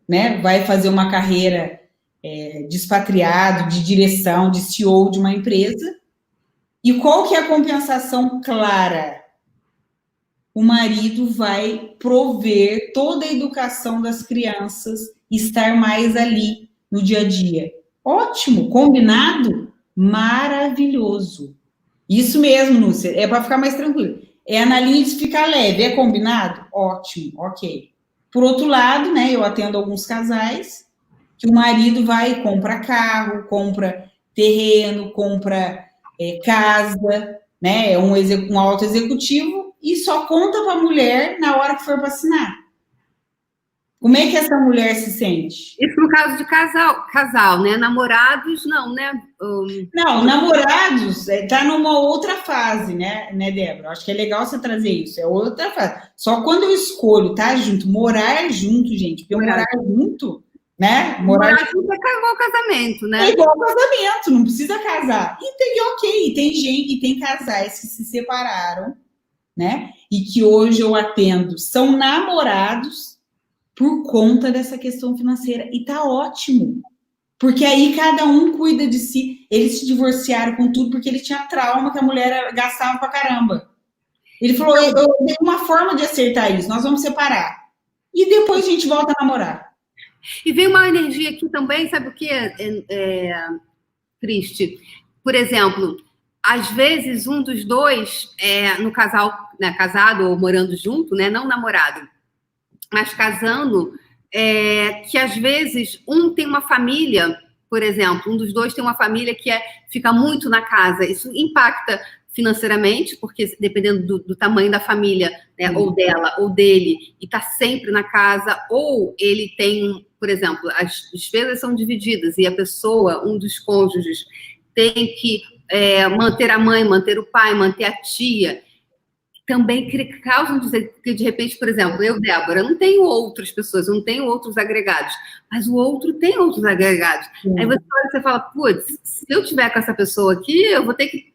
né, vai fazer uma carreira de expatriado, de direção, de CEO de uma empresa. E qual que é a compensação clara? O marido vai prover toda a educação das crianças, estar mais ali no dia a dia. Ótimo, combinado? Maravilhoso. Isso mesmo, Núcia, é para ficar mais tranquilo. É na linha de ficar leve, é combinado? Ótimo, ok. Por outro lado, né, eu atendo alguns casais que o marido vai e compra carro, compra terreno, compra casa, né, é um alto executivo e só conta para a mulher na hora que for para assinar. Como é que essa mulher se sente? Isso no caso de casal, né? Namorados, não, né? Não, namorados tá numa outra fase, né, Débora? Acho que é legal você trazer isso, é outra fase. Só quando eu escolho estar junto, morar junto, gente, porque morar junto, né? Morar junto é igual casamento, né? É igual casamento, não precisa casar. E tem gente, e tem casais que se separaram, né? E que hoje eu atendo, são namorados por conta dessa questão financeira. E tá ótimo. Porque aí cada um cuida de si. Eles se divorciaram com tudo porque ele tinha trauma que a mulher gastava pra caramba. Ele falou, eu dei uma forma de acertar isso, nós vamos separar. E depois a gente volta a namorar. E vem uma energia aqui também, sabe o que, Cristi? Por exemplo, às vezes um dos dois, no casal, né, casado ou morando junto, né, não namorado, mas casando, que às vezes um tem uma família, por exemplo, um dos dois tem uma família que fica muito na casa. Isso impacta financeiramente, porque dependendo do tamanho da família, né, ou dela, ou dele, e está sempre na casa, ou ele tem, por exemplo, as despesas são divididas e a pessoa, um dos cônjuges, tem que manter a mãe, manter o pai, manter a tia. Também causam que, de repente, por exemplo, eu, Débora, não tenho outras pessoas, não tenho outros agregados, mas o outro tem outros agregados. Aí você olha e você fala, putz, se eu tiver com essa pessoa aqui, eu vou ter que...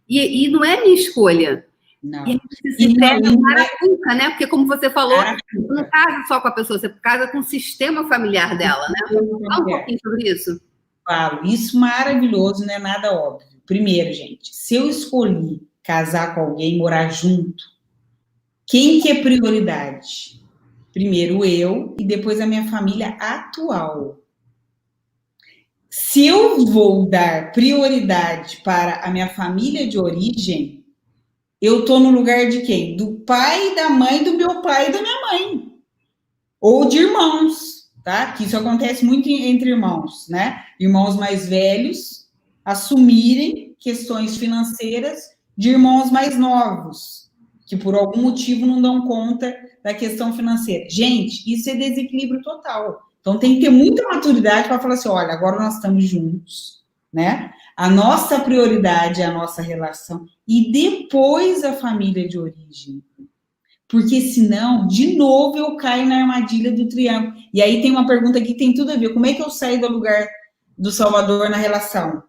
E não é minha escolha. Não. E aí você se pega maracuca, né? Porque, como você falou, você não casa só com a pessoa, você casa com o sistema familiar dela, né? Fala um pouquinho sobre isso. Falo, isso maravilhoso, não é nada óbvio. Primeiro, gente, se eu escolhi casar com alguém, morar junto, quem que é prioridade? Primeiro eu e depois a minha família atual. Se eu vou dar prioridade para a minha família de origem, eu estou no lugar de quem? Do pai, da mãe, do meu pai e da minha mãe. Ou de irmãos, tá? Que isso acontece muito entre irmãos, né? Irmãos mais velhos assumirem questões financeiras de irmãos mais novos, que por algum motivo não dão conta da questão financeira. Gente, isso é desequilíbrio total. Então tem que ter muita maturidade para falar assim, olha, agora nós estamos juntos, né? A nossa prioridade é a nossa relação e depois a família de origem. Porque senão, de novo, eu caio na armadilha do triângulo. E aí tem uma pergunta aqui que tem tudo a ver. Como é que eu saio do lugar do Salvador na relação?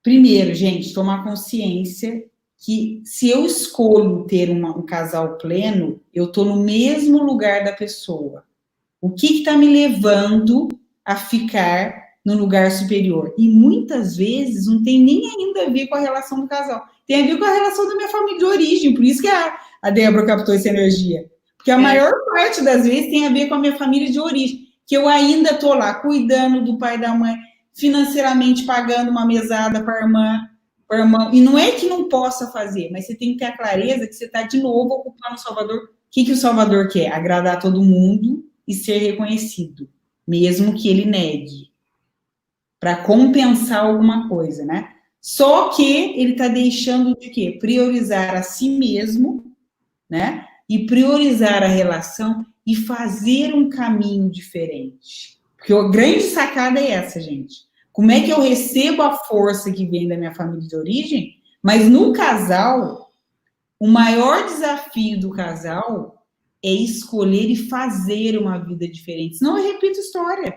Primeiro, gente, tomar consciência que se eu escolho ter um casal pleno, eu estou no mesmo lugar da pessoa. O que está me levando a ficar no lugar superior? E muitas vezes não tem nem ainda a ver com a relação do casal. Tem a ver com a relação da minha família de origem. Por isso que a Débora captou essa energia. Porque a maior parte das vezes tem a ver com a minha família de origem. Que eu ainda estou lá cuidando do pai e da mãe, financeiramente pagando uma mesada para a irmã. E não é que não possa fazer, mas você tem que ter a clareza que você está de novo ocupando o Salvador. O que o Salvador quer? Agradar todo mundo e ser reconhecido, mesmo que ele negue, para compensar alguma coisa, né? Só que ele está deixando de quê? Priorizar a si mesmo, né? E priorizar a relação e fazer um caminho diferente. Porque a grande sacada é essa, gente. Como é que eu recebo a força que vem da minha família de origem, mas no casal, o maior desafio do casal é escolher e fazer uma vida diferente. Senão eu repito história.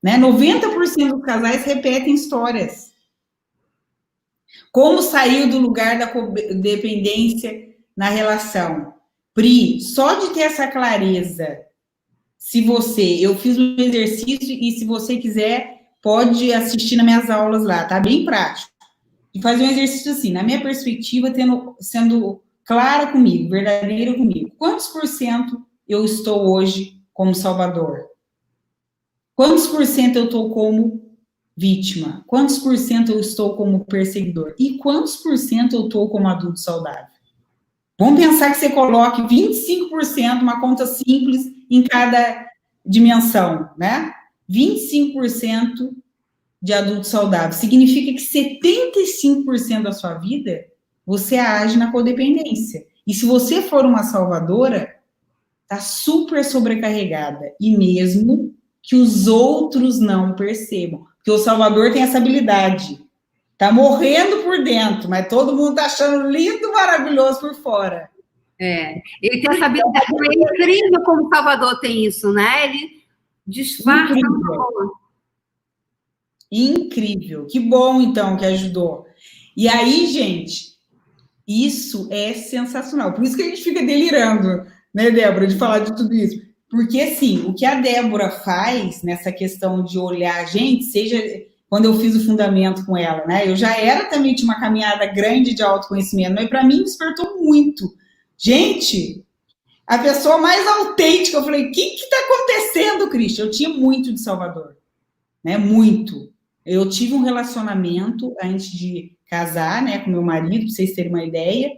Né? 90% dos casais repetem histórias. Como saiu do lugar da dependência na relação? Pri, só de ter essa clareza, eu fiz um exercício e se você quiser, pode assistir nas minhas aulas lá, tá bem prático. De fazer um exercício assim, na minha perspectiva, sendo clara comigo, verdadeira comigo. Quantos por cento eu estou hoje como salvador? Quantos por cento eu estou como vítima? Quantos por cento eu estou como perseguidor? E quantos por cento eu estou como adulto saudável? Vamos pensar que você coloque 25%, uma conta simples, em cada dimensão, né? 25% de adulto saudável. Significa que 75% da sua vida, você age na codependência. E se você for uma salvadora, tá super sobrecarregada. E mesmo que os outros não percebam. Porque o salvador tem essa habilidade. Tá morrendo por dentro, mas todo mundo tá achando lindo, maravilhoso por fora. Ele tem essa habilidade. É incrível como o Salvador tem isso, né? Ele disfarça uma boa. Incrível. Que bom, então, que ajudou. E aí, gente, isso é sensacional. Por isso que a gente fica delirando, né, Débora, de falar de tudo isso. Porque, assim, o que a Débora faz nessa questão de olhar a gente, seja quando eu fiz o fundamento com ela, né? Eu já era também de uma caminhada grande de autoconhecimento, mas para mim despertou muito. Gente, a pessoa mais autêntica, eu falei, o que está acontecendo, Cristian? Eu tinha muito de Salvador, né? Muito. Eu tive um relacionamento antes de casar, né, com meu marido, para vocês terem uma ideia.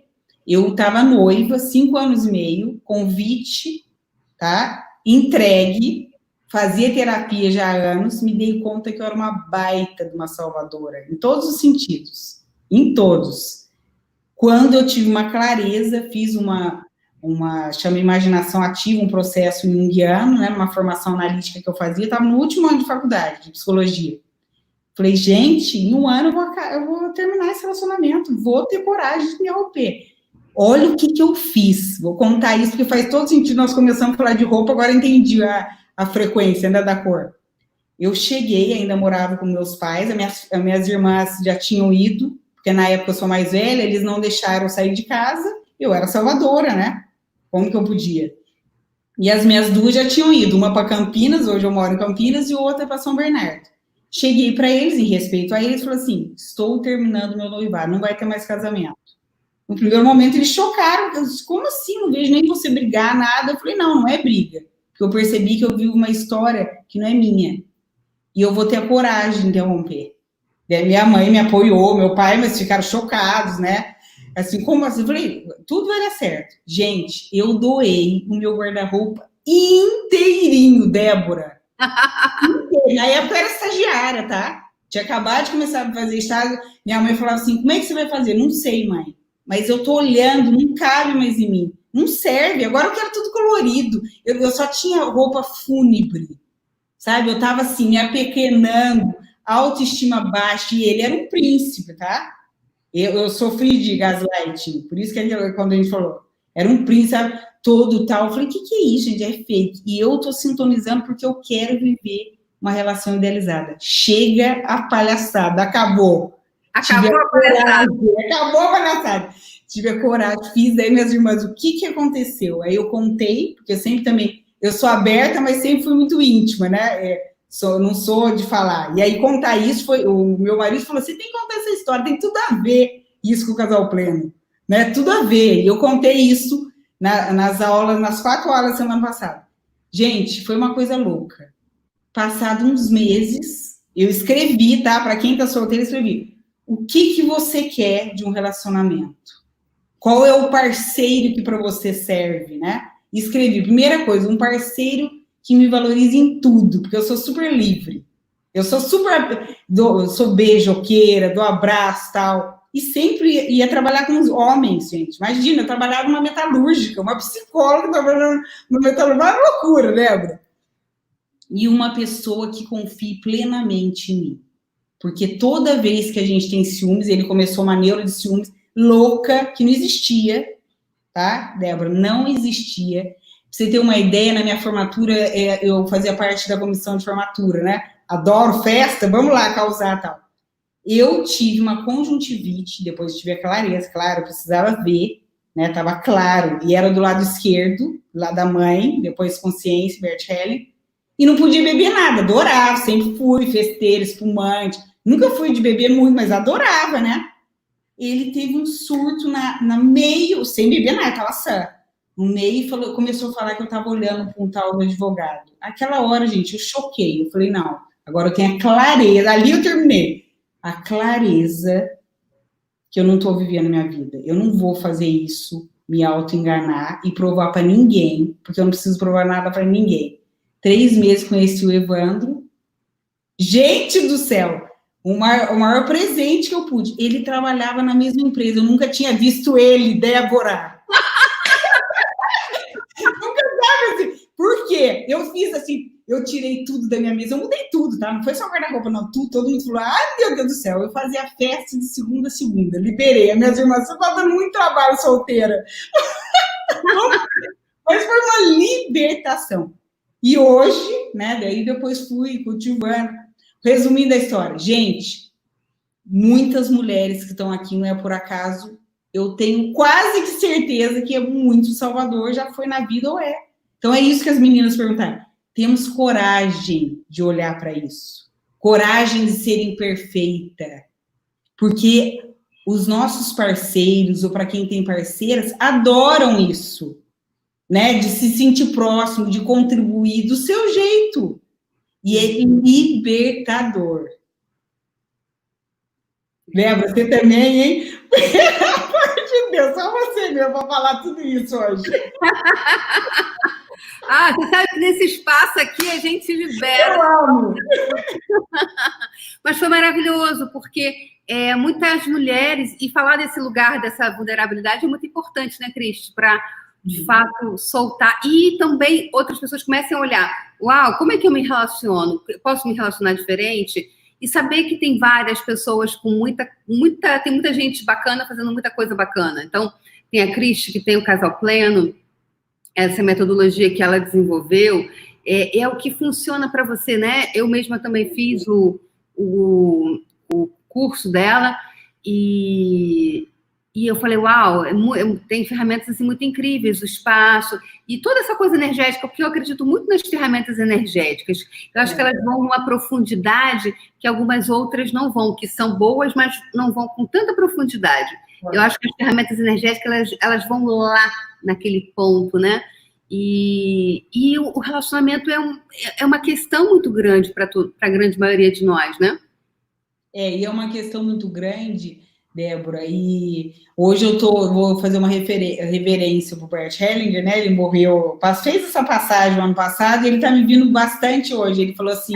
Eu estava noiva, 5 anos e meio, convite, tá? Entregue, fazia terapia já há anos, me dei conta que eu era uma baita de uma salvadora, em todos os sentidos, em todos. Quando eu tive uma clareza, fiz chama imaginação ativa, um processo junguiano, né, uma formação analítica que eu fazia, estava no último ano de faculdade de psicologia. Falei, gente, em 1 ano eu vou terminar esse relacionamento, vou ter coragem de me romper. Olha o que eu fiz. Vou contar isso, porque faz todo sentido. Nós começamos a falar de roupa, agora entendi a frequência, né, da cor. Eu cheguei, ainda morava com meus pais, as minhas irmãs já tinham ido, porque na época eu sou mais velha, eles não deixaram eu sair de casa, eu era salvadora, né? Como que eu podia? E as minhas 2 já tinham ido, uma para Campinas, hoje eu moro em Campinas, e outra para São Bernardo. Cheguei para eles, em respeito a eles, falei assim, estou terminando meu noivado, não vai ter mais casamento. No primeiro momento, eles chocaram, eu disse, como assim? Não vejo nem você brigar, nada. Eu falei, não é briga, porque eu percebi que eu vivo uma história que não é minha, e eu vou ter a coragem de interromper. E minha mãe me apoiou, meu pai, mas ficaram chocados, né? Assim, como assim? Eu falei, tudo vai dar certo. Gente, eu doei o meu guarda-roupa inteirinho, Débora. Na época eu era estagiária, tá? Tinha acabado de começar a fazer estágio. Minha mãe falava assim, como é que você vai fazer? Não sei, mãe. Mas eu tô olhando, não cabe mais em mim. Não serve, agora eu quero tudo colorido. Eu só tinha roupa fúnebre, sabe? Eu tava assim, me apequenando, autoestima baixa, e ele era um príncipe, tá? Eu sofri de gaslighting, por isso que quando a gente falou, era um príncipe, sabe? Todo tal. Eu falei, o que é isso, gente? É fake. E eu tô sintonizando porque eu quero viver uma relação idealizada. Chega a palhaçada, acabou. Acabou a palhaçada. Acabou a palhaçada. Tive a coragem, fiz, daí minhas irmãs, o que aconteceu? Aí eu contei, porque eu sempre também, eu sou aberta, mas sempre fui muito íntima, né? Não sou de falar. E aí contar isso, o meu marido falou, você tem que contar essa história, tem tudo a ver isso com o Casal Pleno, né? Tudo a ver. E eu contei isso nas aulas, nas 4 aulas da semana passada. Gente, foi uma coisa louca. Passado uns meses, eu escrevi, tá? Para quem tá solteiro, eu escrevi. O que você quer de um relacionamento? Qual é o parceiro que para você serve, né? Escrevi, primeira coisa, um parceiro que me valorize em tudo, porque eu sou super livre. Eu sou sou beijoqueira, dou abraço, tal. E sempre ia trabalhar com os homens, gente. Imagina, eu trabalhava numa metalúrgica, uma psicóloga trabalhando numa metalúrgica, uma loucura, lembra? e uma pessoa que confie plenamente em mim. Porque toda vez que a gente tem ciúmes, ele começou uma neura de ciúmes louca, que não existia, tá, Débora? Não existia. Pra você ter uma ideia, na minha formatura, eu fazia parte da comissão de formatura, né? Adoro festa, vamos lá causar tal. Eu tive uma conjuntivite, depois tive a clareza, claro, eu precisava ver, né? Tava claro, e era do lado esquerdo, lá da mãe, depois consciência, Bert Helling, e não podia beber nada, adorava, sempre fui, festeira, espumante, nunca fui de beber muito, mas adorava, né? Ele teve um surto na meio, sem beber nada, tava sã. No meio, começou a falar que eu tava olhando para um tal do advogado. Aquela hora, gente, eu choquei. Eu falei, não, agora eu tenho a clareza. Ali eu terminei. A clareza que eu não tô vivendo minha vida. Eu não vou fazer isso, me auto-enganar e provar para ninguém, porque eu não preciso provar nada para ninguém. 3 meses conheci o Evandro. Gente do céu! O maior presente que eu pude. Ele trabalhava na mesma empresa. Eu nunca tinha visto ele, Débora. Nunca sabe assim. Por quê? Eu fiz assim, eu tirei tudo da minha mesa. Eu mudei tudo, tá? Não foi só guarda-roupa, não. Tudo, todo mundo falou, ai, meu Deus do céu. Eu fazia festa de segunda a segunda. Liberei. As minhas irmãs, você tá dando muito trabalho solteira. Mas foi uma libertação. E hoje, né, daí depois fui cultivando. Resumindo a história, gente, muitas mulheres que estão aqui, não é por acaso, eu tenho quase que certeza que muito Salvador já foi na vida ou é. Então é isso que as meninas perguntaram. Temos coragem de olhar para isso. Coragem de ser imperfeita. Porque os nossos parceiros, ou para quem tem parceiras, adoram isso. Né? De se sentir próximo, de contribuir do seu jeito. E é libertador. Lembra, você também, hein? Pelo amor de Deus, só você mesmo para falar tudo isso hoje. Você sabe que nesse espaço aqui a gente se libera. Eu amo. Mas foi maravilhoso, porque muitas mulheres, e falar desse lugar, dessa vulnerabilidade é muito importante, né, Cris? Para, de fato, soltar. E também outras pessoas comecem a olhar, uau, como é que eu me relaciono? Posso me relacionar diferente? E saber que tem várias pessoas com tem muita gente bacana fazendo muita coisa bacana. Então, tem a Cris, que tem o Casal Pleno, essa metodologia que ela desenvolveu, é o que funciona para você, né? Eu mesma também fiz o curso dela e eu falei, uau, tem ferramentas assim, muito incríveis, o espaço, e toda essa coisa energética, porque eu acredito muito nas ferramentas energéticas. Eu acho que elas vão numa profundidade que algumas outras não vão, que são boas, mas não vão com tanta profundidade. Eu acho que as ferramentas energéticas, elas vão lá naquele ponto, né? E o relacionamento é uma questão muito grande para a grande maioria de nós, né? E é uma questão muito grande, Débora, e hoje eu vou fazer uma reverência para o Bert Hellinger, né? Ele morreu, fez essa passagem no ano passado e ele está me vindo bastante hoje. Ele falou assim,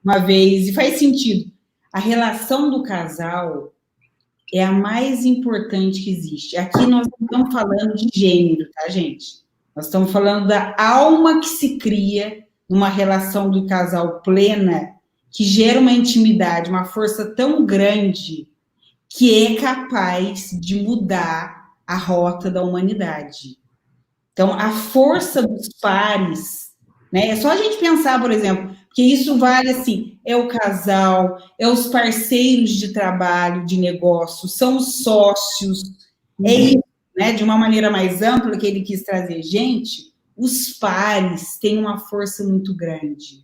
uma vez, e faz sentido, a relação do casal é a mais importante que existe. Aqui nós não estamos falando de gênero, tá, gente? Nós estamos falando da alma que se cria numa relação do casal plena, que gera uma intimidade, uma força tão grande que é capaz de mudar a rota da humanidade. Então, a força dos pares, né? É só a gente pensar, por exemplo, que isso vale assim, é o casal, é os parceiros de trabalho, de negócio, são os sócios, é isso, né? De uma maneira mais ampla que ele quis trazer. Gente, os pares têm uma força muito grande.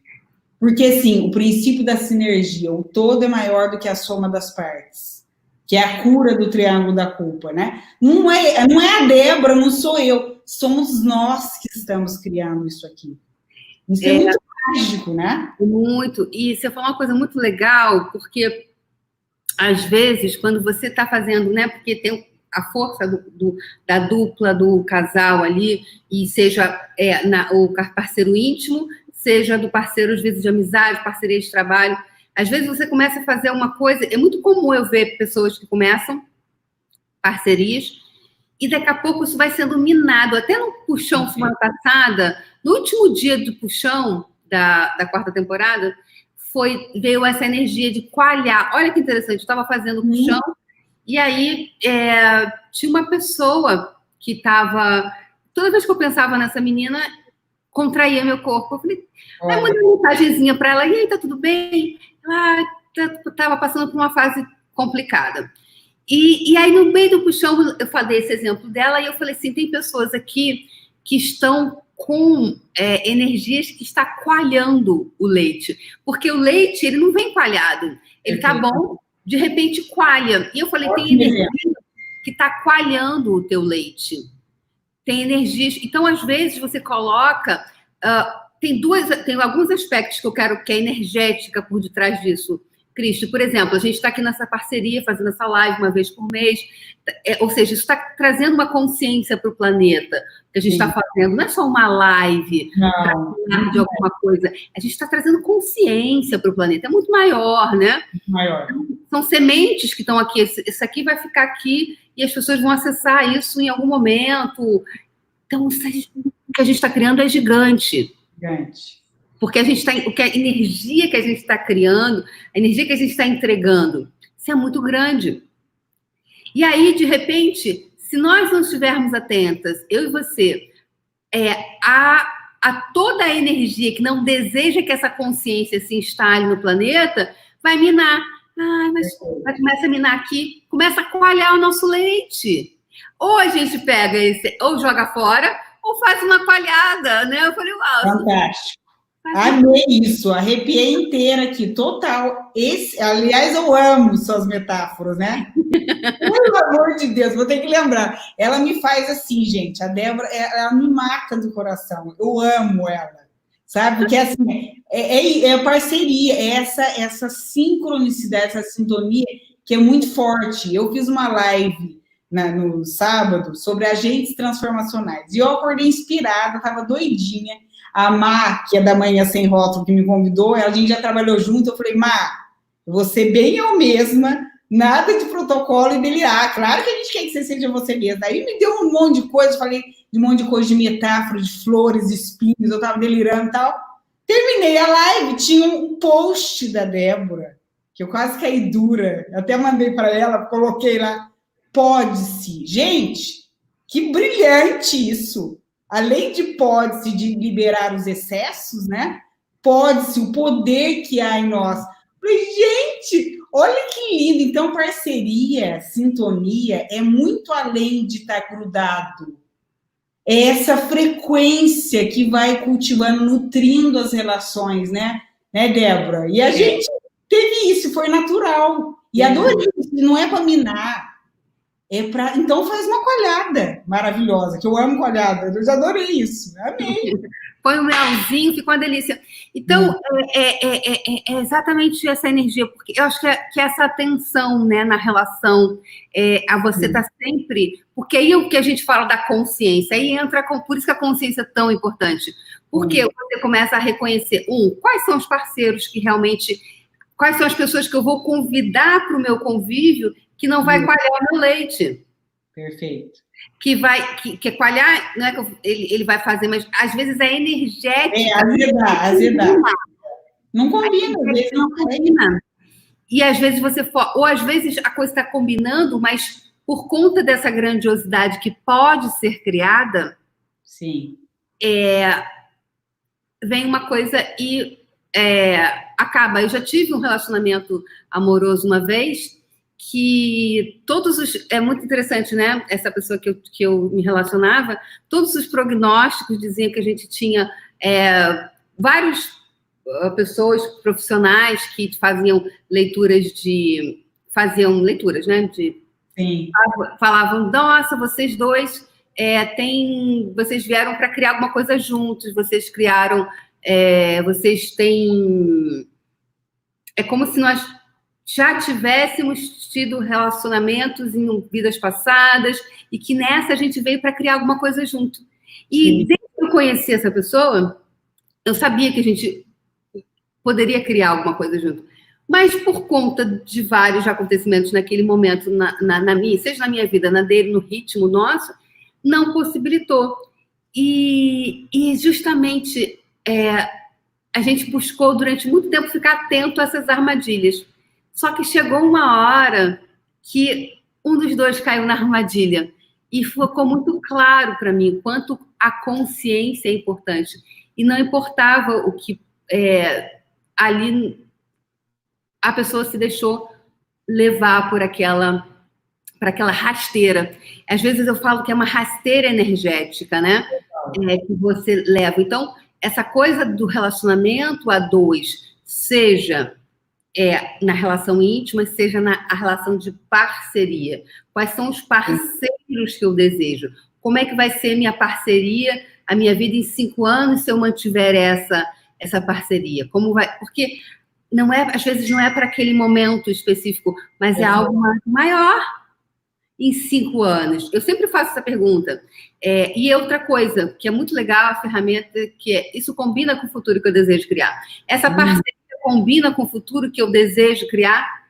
Porque, assim, o princípio da sinergia, o todo é maior do que a soma das partes, que é a cura do triângulo da culpa, né? Não é a Débora, não sou eu, somos nós que estamos criando isso aqui. Isso é muito mágico, né? Muito. E você falou uma coisa muito legal, porque, às vezes, quando você está fazendo, né? Porque tem a força da dupla, do casal ali, e seja o parceiro íntimo, seja do parceiro, às vezes, de amizade, parceria de trabalho. Às vezes você começa a fazer uma coisa... É muito comum eu ver pessoas que começam parcerias e daqui a pouco isso vai sendo minado. Até no puxão semana passada, no último dia do puxão, da quarta temporada, veio essa energia de coalhar. Olha que interessante, eu estava fazendo o chão, e aí tinha uma pessoa que estava... Toda vez que eu pensava nessa menina, contraía meu corpo. Eu falei, aí mandei uma mensagenzinha para ela, e aí, tá tudo bem? Ela estava passando por uma fase complicada. E aí, no meio do puxão, eu falei esse exemplo dela, e eu falei assim, tem pessoas aqui que estão com energias que está coalhando o leite. Porque o leite, ele não vem coalhado. Ele tá bom, de repente coalha. E eu falei, tem energia que está coalhando o teu leite. Tem energias... Então, às vezes, você coloca... tem alguns aspectos que eu quero que é energética por detrás disso. Cristi, por exemplo, a gente está aqui nessa parceria, fazendo essa live uma vez por mês, ou seja, isso está trazendo uma consciência para o planeta. O que a gente está fazendo não é só uma live para falar de alguma coisa, a gente está trazendo consciência para o planeta, é muito maior, né? Maior. São sementes que estão aqui, isso aqui vai ficar aqui e as pessoas vão acessar isso em algum momento. Então, o que a gente está criando é gigante. Gigante. Porque a energia que a gente está criando, a energia que a gente está entregando, isso é muito grande. E aí, de repente, se nós não estivermos atentas, eu e você, a toda a energia que não deseja que essa consciência se instale no planeta, vai minar. Mas começa a minar aqui, começa a coalhar o nosso leite. Ou a gente pega ou joga fora, ou faz uma coalhada, né? Eu falei, uau. Fantástico. Amei isso, arrepiei inteira aqui, total. Aliás, eu amo suas metáforas, né? Pelo amor de Deus, vou ter que lembrar. Ela me faz assim, gente, a Débora, ela me mata do coração. Eu amo ela, sabe? Porque assim, é parceria, é essa sincronicidade, essa sintonia que é muito forte. Eu fiz uma live no sábado sobre agentes transformacionais e eu acordei inspirada, estava doidinha. A Má, que é da Manhã Sem Rótulo, que me convidou, a gente já trabalhou junto, eu falei, Má, você bem eu mesma, nada de protocolo e delirar, claro que a gente quer que você seja você mesma. Aí me deu um monte de coisa, falei de um monte de coisa de metáfora, de flores, espinhos, eu tava delirando e tal. Terminei a live, tinha um post da Débora, que eu quase caí dura, até mandei para ela, coloquei lá, pode-se. Gente, que brilhante isso! Além de pode-se de liberar os excessos, né? Pode-se, o poder que há em nós. Falei, gente, olha que lindo. Então, parceria, sintonia, é muito além de estar grudado. É essa frequência que vai cultivando, nutrindo as relações, né, Débora? E a gente teve isso, foi natural. E adorei isso, não é para minar. Então faz uma coalhada maravilhosa, que eu amo coalhada, eu já adorei isso, amei. Põe um melzinho, fica uma delícia. Então, é exatamente essa energia, porque eu acho que essa atenção, né, na relação, a você estar sempre... Porque aí o que a gente fala da consciência, aí entra... Por isso que a consciência é tão importante. Porque você começa a reconhecer, quais são os parceiros que realmente... Quais são as pessoas que eu vou convidar para o meu convívio que não vai coalhar o meu leite. Perfeito. Que coalhar, não é que ele vai fazer, mas às vezes é energética. Azedar. Não combina, às vezes não combina. E às vezes ou às vezes a coisa está combinando, mas por conta dessa grandiosidade que pode ser criada, sim, vem uma coisa e acaba. Eu já tive um relacionamento amoroso uma vez que é muito interessante, né? Essa pessoa que eu me relacionava, todos os prognósticos diziam que a gente tinha várias pessoas profissionais que faziam leituras, né? Sim. Falavam, nossa, vocês dois vocês vieram para criar alguma coisa juntos, vocês criaram, vocês têm... É como se nós já tivéssemos tido relacionamentos em vidas passadas e que nessa a gente veio para criar alguma coisa junto. E desde que eu conheci essa pessoa, eu sabia que a gente poderia criar alguma coisa junto. Mas por conta de vários acontecimentos naquele momento, na minha, seja na minha vida, na dele, no ritmo nosso, não possibilitou. E justamente a gente buscou durante muito tempo ficar atento a essas armadilhas. Só que chegou uma hora que um dos dois caiu na armadilha. E ficou muito claro para mim quanto a consciência é importante. E não importava o que ali a pessoa se deixou levar por aquela rasteira. Às vezes eu falo que é uma rasteira energética, né? Que você leva. Então, essa coisa do relacionamento a dois, seja na relação íntima, seja na relação de parceria. Quais são os parceiros que eu desejo? Como é que vai ser minha parceria, a minha vida em 5 anos, se eu mantiver essa parceria? Como vai? Porque às vezes não é para aquele momento específico, mas é algo maior em 5 anos. Eu sempre faço essa pergunta. E outra coisa, que é muito legal, a ferramenta, isso combina com o futuro que eu desejo criar. Essa parceria combina com o futuro que eu desejo criar?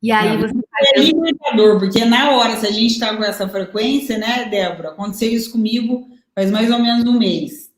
E aí você é libertador, porque na hora, se a gente está com essa frequência, né, Débora? Aconteceu isso comigo faz mais ou menos um mês.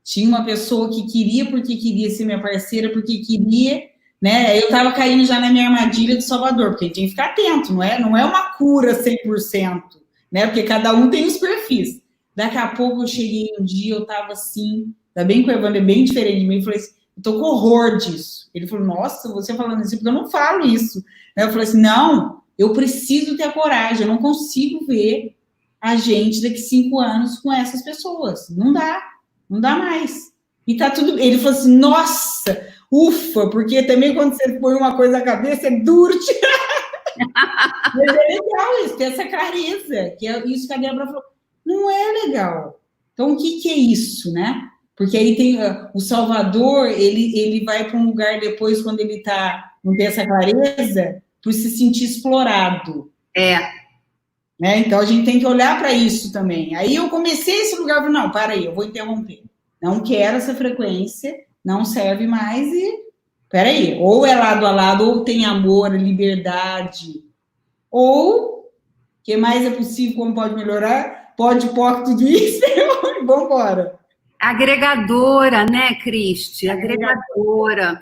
Tinha uma pessoa que queria porque queria ser minha parceira, porque queria, né? Eu estava caindo já na minha armadilha do Salvador, porque a gente tem que ficar atento, não é uma cura 100%, né? Porque cada um tem os perfis. Daqui a pouco eu cheguei um dia, eu estava assim, ainda bem que o Evandro é bem diferente de mim, eu falei assim, eu tô com horror disso. Ele falou, nossa, você falando isso, porque eu não falo isso. Eu falei assim, não, eu preciso ter a coragem, eu não consigo ver a gente daqui 5 anos com essas pessoas. Não dá mais. E tá tudo. Ele falou assim, nossa, ufa, porque também quando você põe uma coisa na cabeça, é duro. Mas é legal isso, ter essa clareza, que é isso que a Débora falou. Não é legal. Então, o que é isso, né? Porque aí tem o Salvador, ele vai para um lugar depois, quando ele não tem essa clareza, por se sentir explorado. Né? Então, a gente tem que olhar para isso também. Aí eu comecei esse lugar, falei, não, para aí, eu vou interromper. Não quero essa frequência, não serve mais e... Peraí, ou é lado a lado, ou tem amor, liberdade, ou, o que mais é possível, como pode melhorar? Pode, tudo isso, e vamos embora. Agregadora, né, Cristi? Agregadora.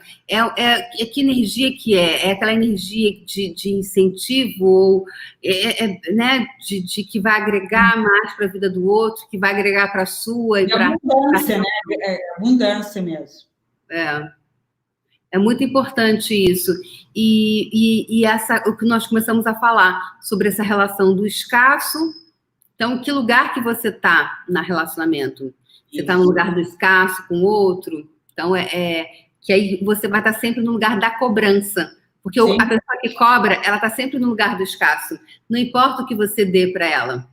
Que energia que é? É aquela energia de incentivo, ou né, de que vai agregar mais para a vida do outro, que vai agregar para a sua. E abundância, né? Abundância mesmo. É muito importante isso. E o que nós começamos a falar sobre essa relação do escasso. Então, que lugar que você está no relacionamento? Você está no lugar do escasso com o outro? Então, que aí você vai estar sempre no lugar da cobrança. Porque a pessoa que cobra, ela está sempre no lugar do escasso. Não importa o que você dê para ela.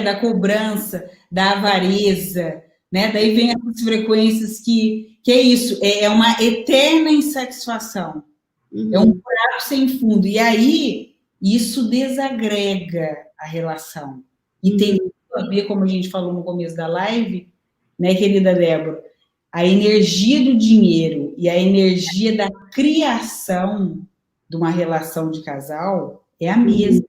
Da cobrança, da avareza, né? Daí vem essas frequências que é isso, é uma eterna insatisfação. É um buraco sem fundo. E aí, isso desagrega a relação. E tem muito a ver, como a gente falou no começo da live, né, querida Débora? A energia do dinheiro e a energia da criação de uma relação de casal é a mesma.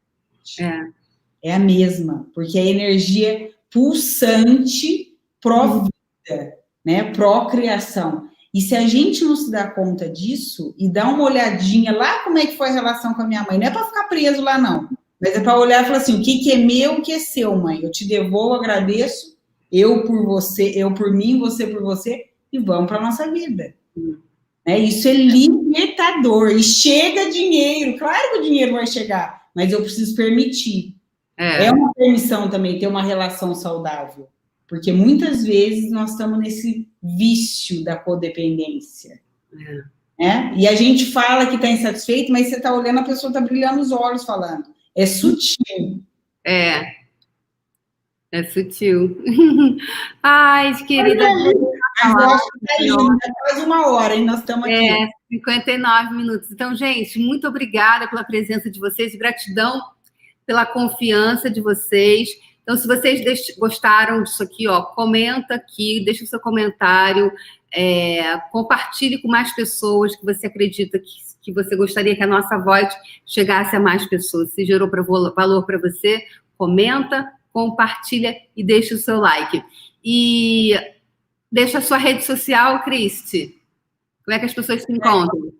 É a mesma, porque é energia pulsante pró-vida, né? Pró-criação. E se a gente não se dá conta disso e dá uma olhadinha lá como é que foi a relação com a minha mãe, não é para ficar preso lá, não. Mas é para olhar e falar assim, o que é meu, o que é seu, mãe? Eu te devolvo, agradeço, eu por você, eu por mim, você por você, e vamos para a nossa vida. Isso é libertador. E chega dinheiro, claro que o dinheiro vai chegar, mas eu preciso permitir. É uma permissão também ter uma relação saudável, porque muitas vezes nós estamos nesse vício da codependência. Né? E a gente fala que está insatisfeito, mas você está olhando, a pessoa está brilhando os olhos falando. É sutil. É sutil. Ai, querida. Mas eu acho que tá lindo, quase 1 hora, hein? Nós estamos aqui. 59 minutos. Então, gente, muito obrigada pela presença de vocês, gratidão pela confiança de vocês. Então, se vocês gostaram disso aqui, comenta aqui, deixa o seu comentário, compartilhe com mais pessoas que você acredita que você gostaria que a nossa voz chegasse a mais pessoas. Se gerou valor para você, comenta, compartilha e deixa o seu like. E deixa a sua rede social, Cristi. Como é que as pessoas se encontram?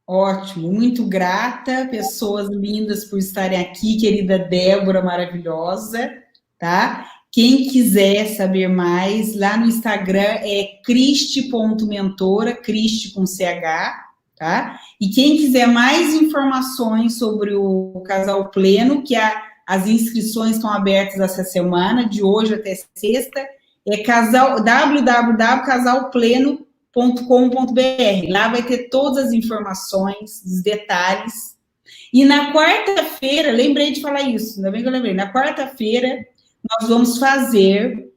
Ótimo, muito grata, pessoas lindas por estarem aqui, querida Débora maravilhosa, tá? Quem quiser saber mais, lá no Instagram é cristi.mentora, Cristi com CH, tá? E quem quiser mais informações sobre o Casal Pleno, que as inscrições estão abertas essa semana, de hoje até sexta, é www.casalpleno.com.br. Lá vai ter todas as informações, os detalhes. E na quarta-feira, lembrei de falar isso, ainda bem que eu lembrei, na quarta-feira nós vamos fazer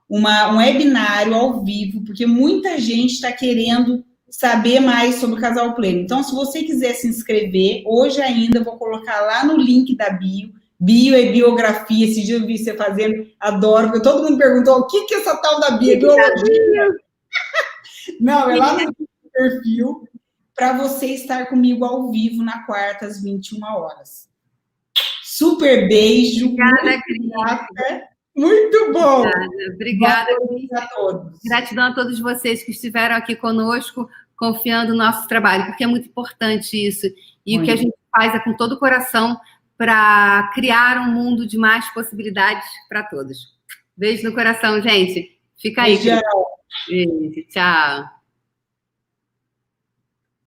um webinário ao vivo, porque muita gente está querendo saber mais sobre o Casal Pleno. Então, se você quiser se inscrever, hoje ainda eu vou colocar lá no link da bio. Bio é biografia, esse dia eu vi você fazendo, adoro, porque todo mundo perguntou o que é essa tal da bio? Biologia. Não, é lá no perfil, para você estar comigo ao vivo na quarta, às 21 horas. Super beijo. Obrigada, Cris. Muito bom. Obrigada a todos. Gratidão a todos vocês que estiveram aqui conosco, confiando no nosso trabalho, porque é muito importante isso. E o que a gente faz é com todo o coração para criar um mundo de mais possibilidades para todos. Beijo no coração, gente. Fica aí. Beijão. Beijo, tchau.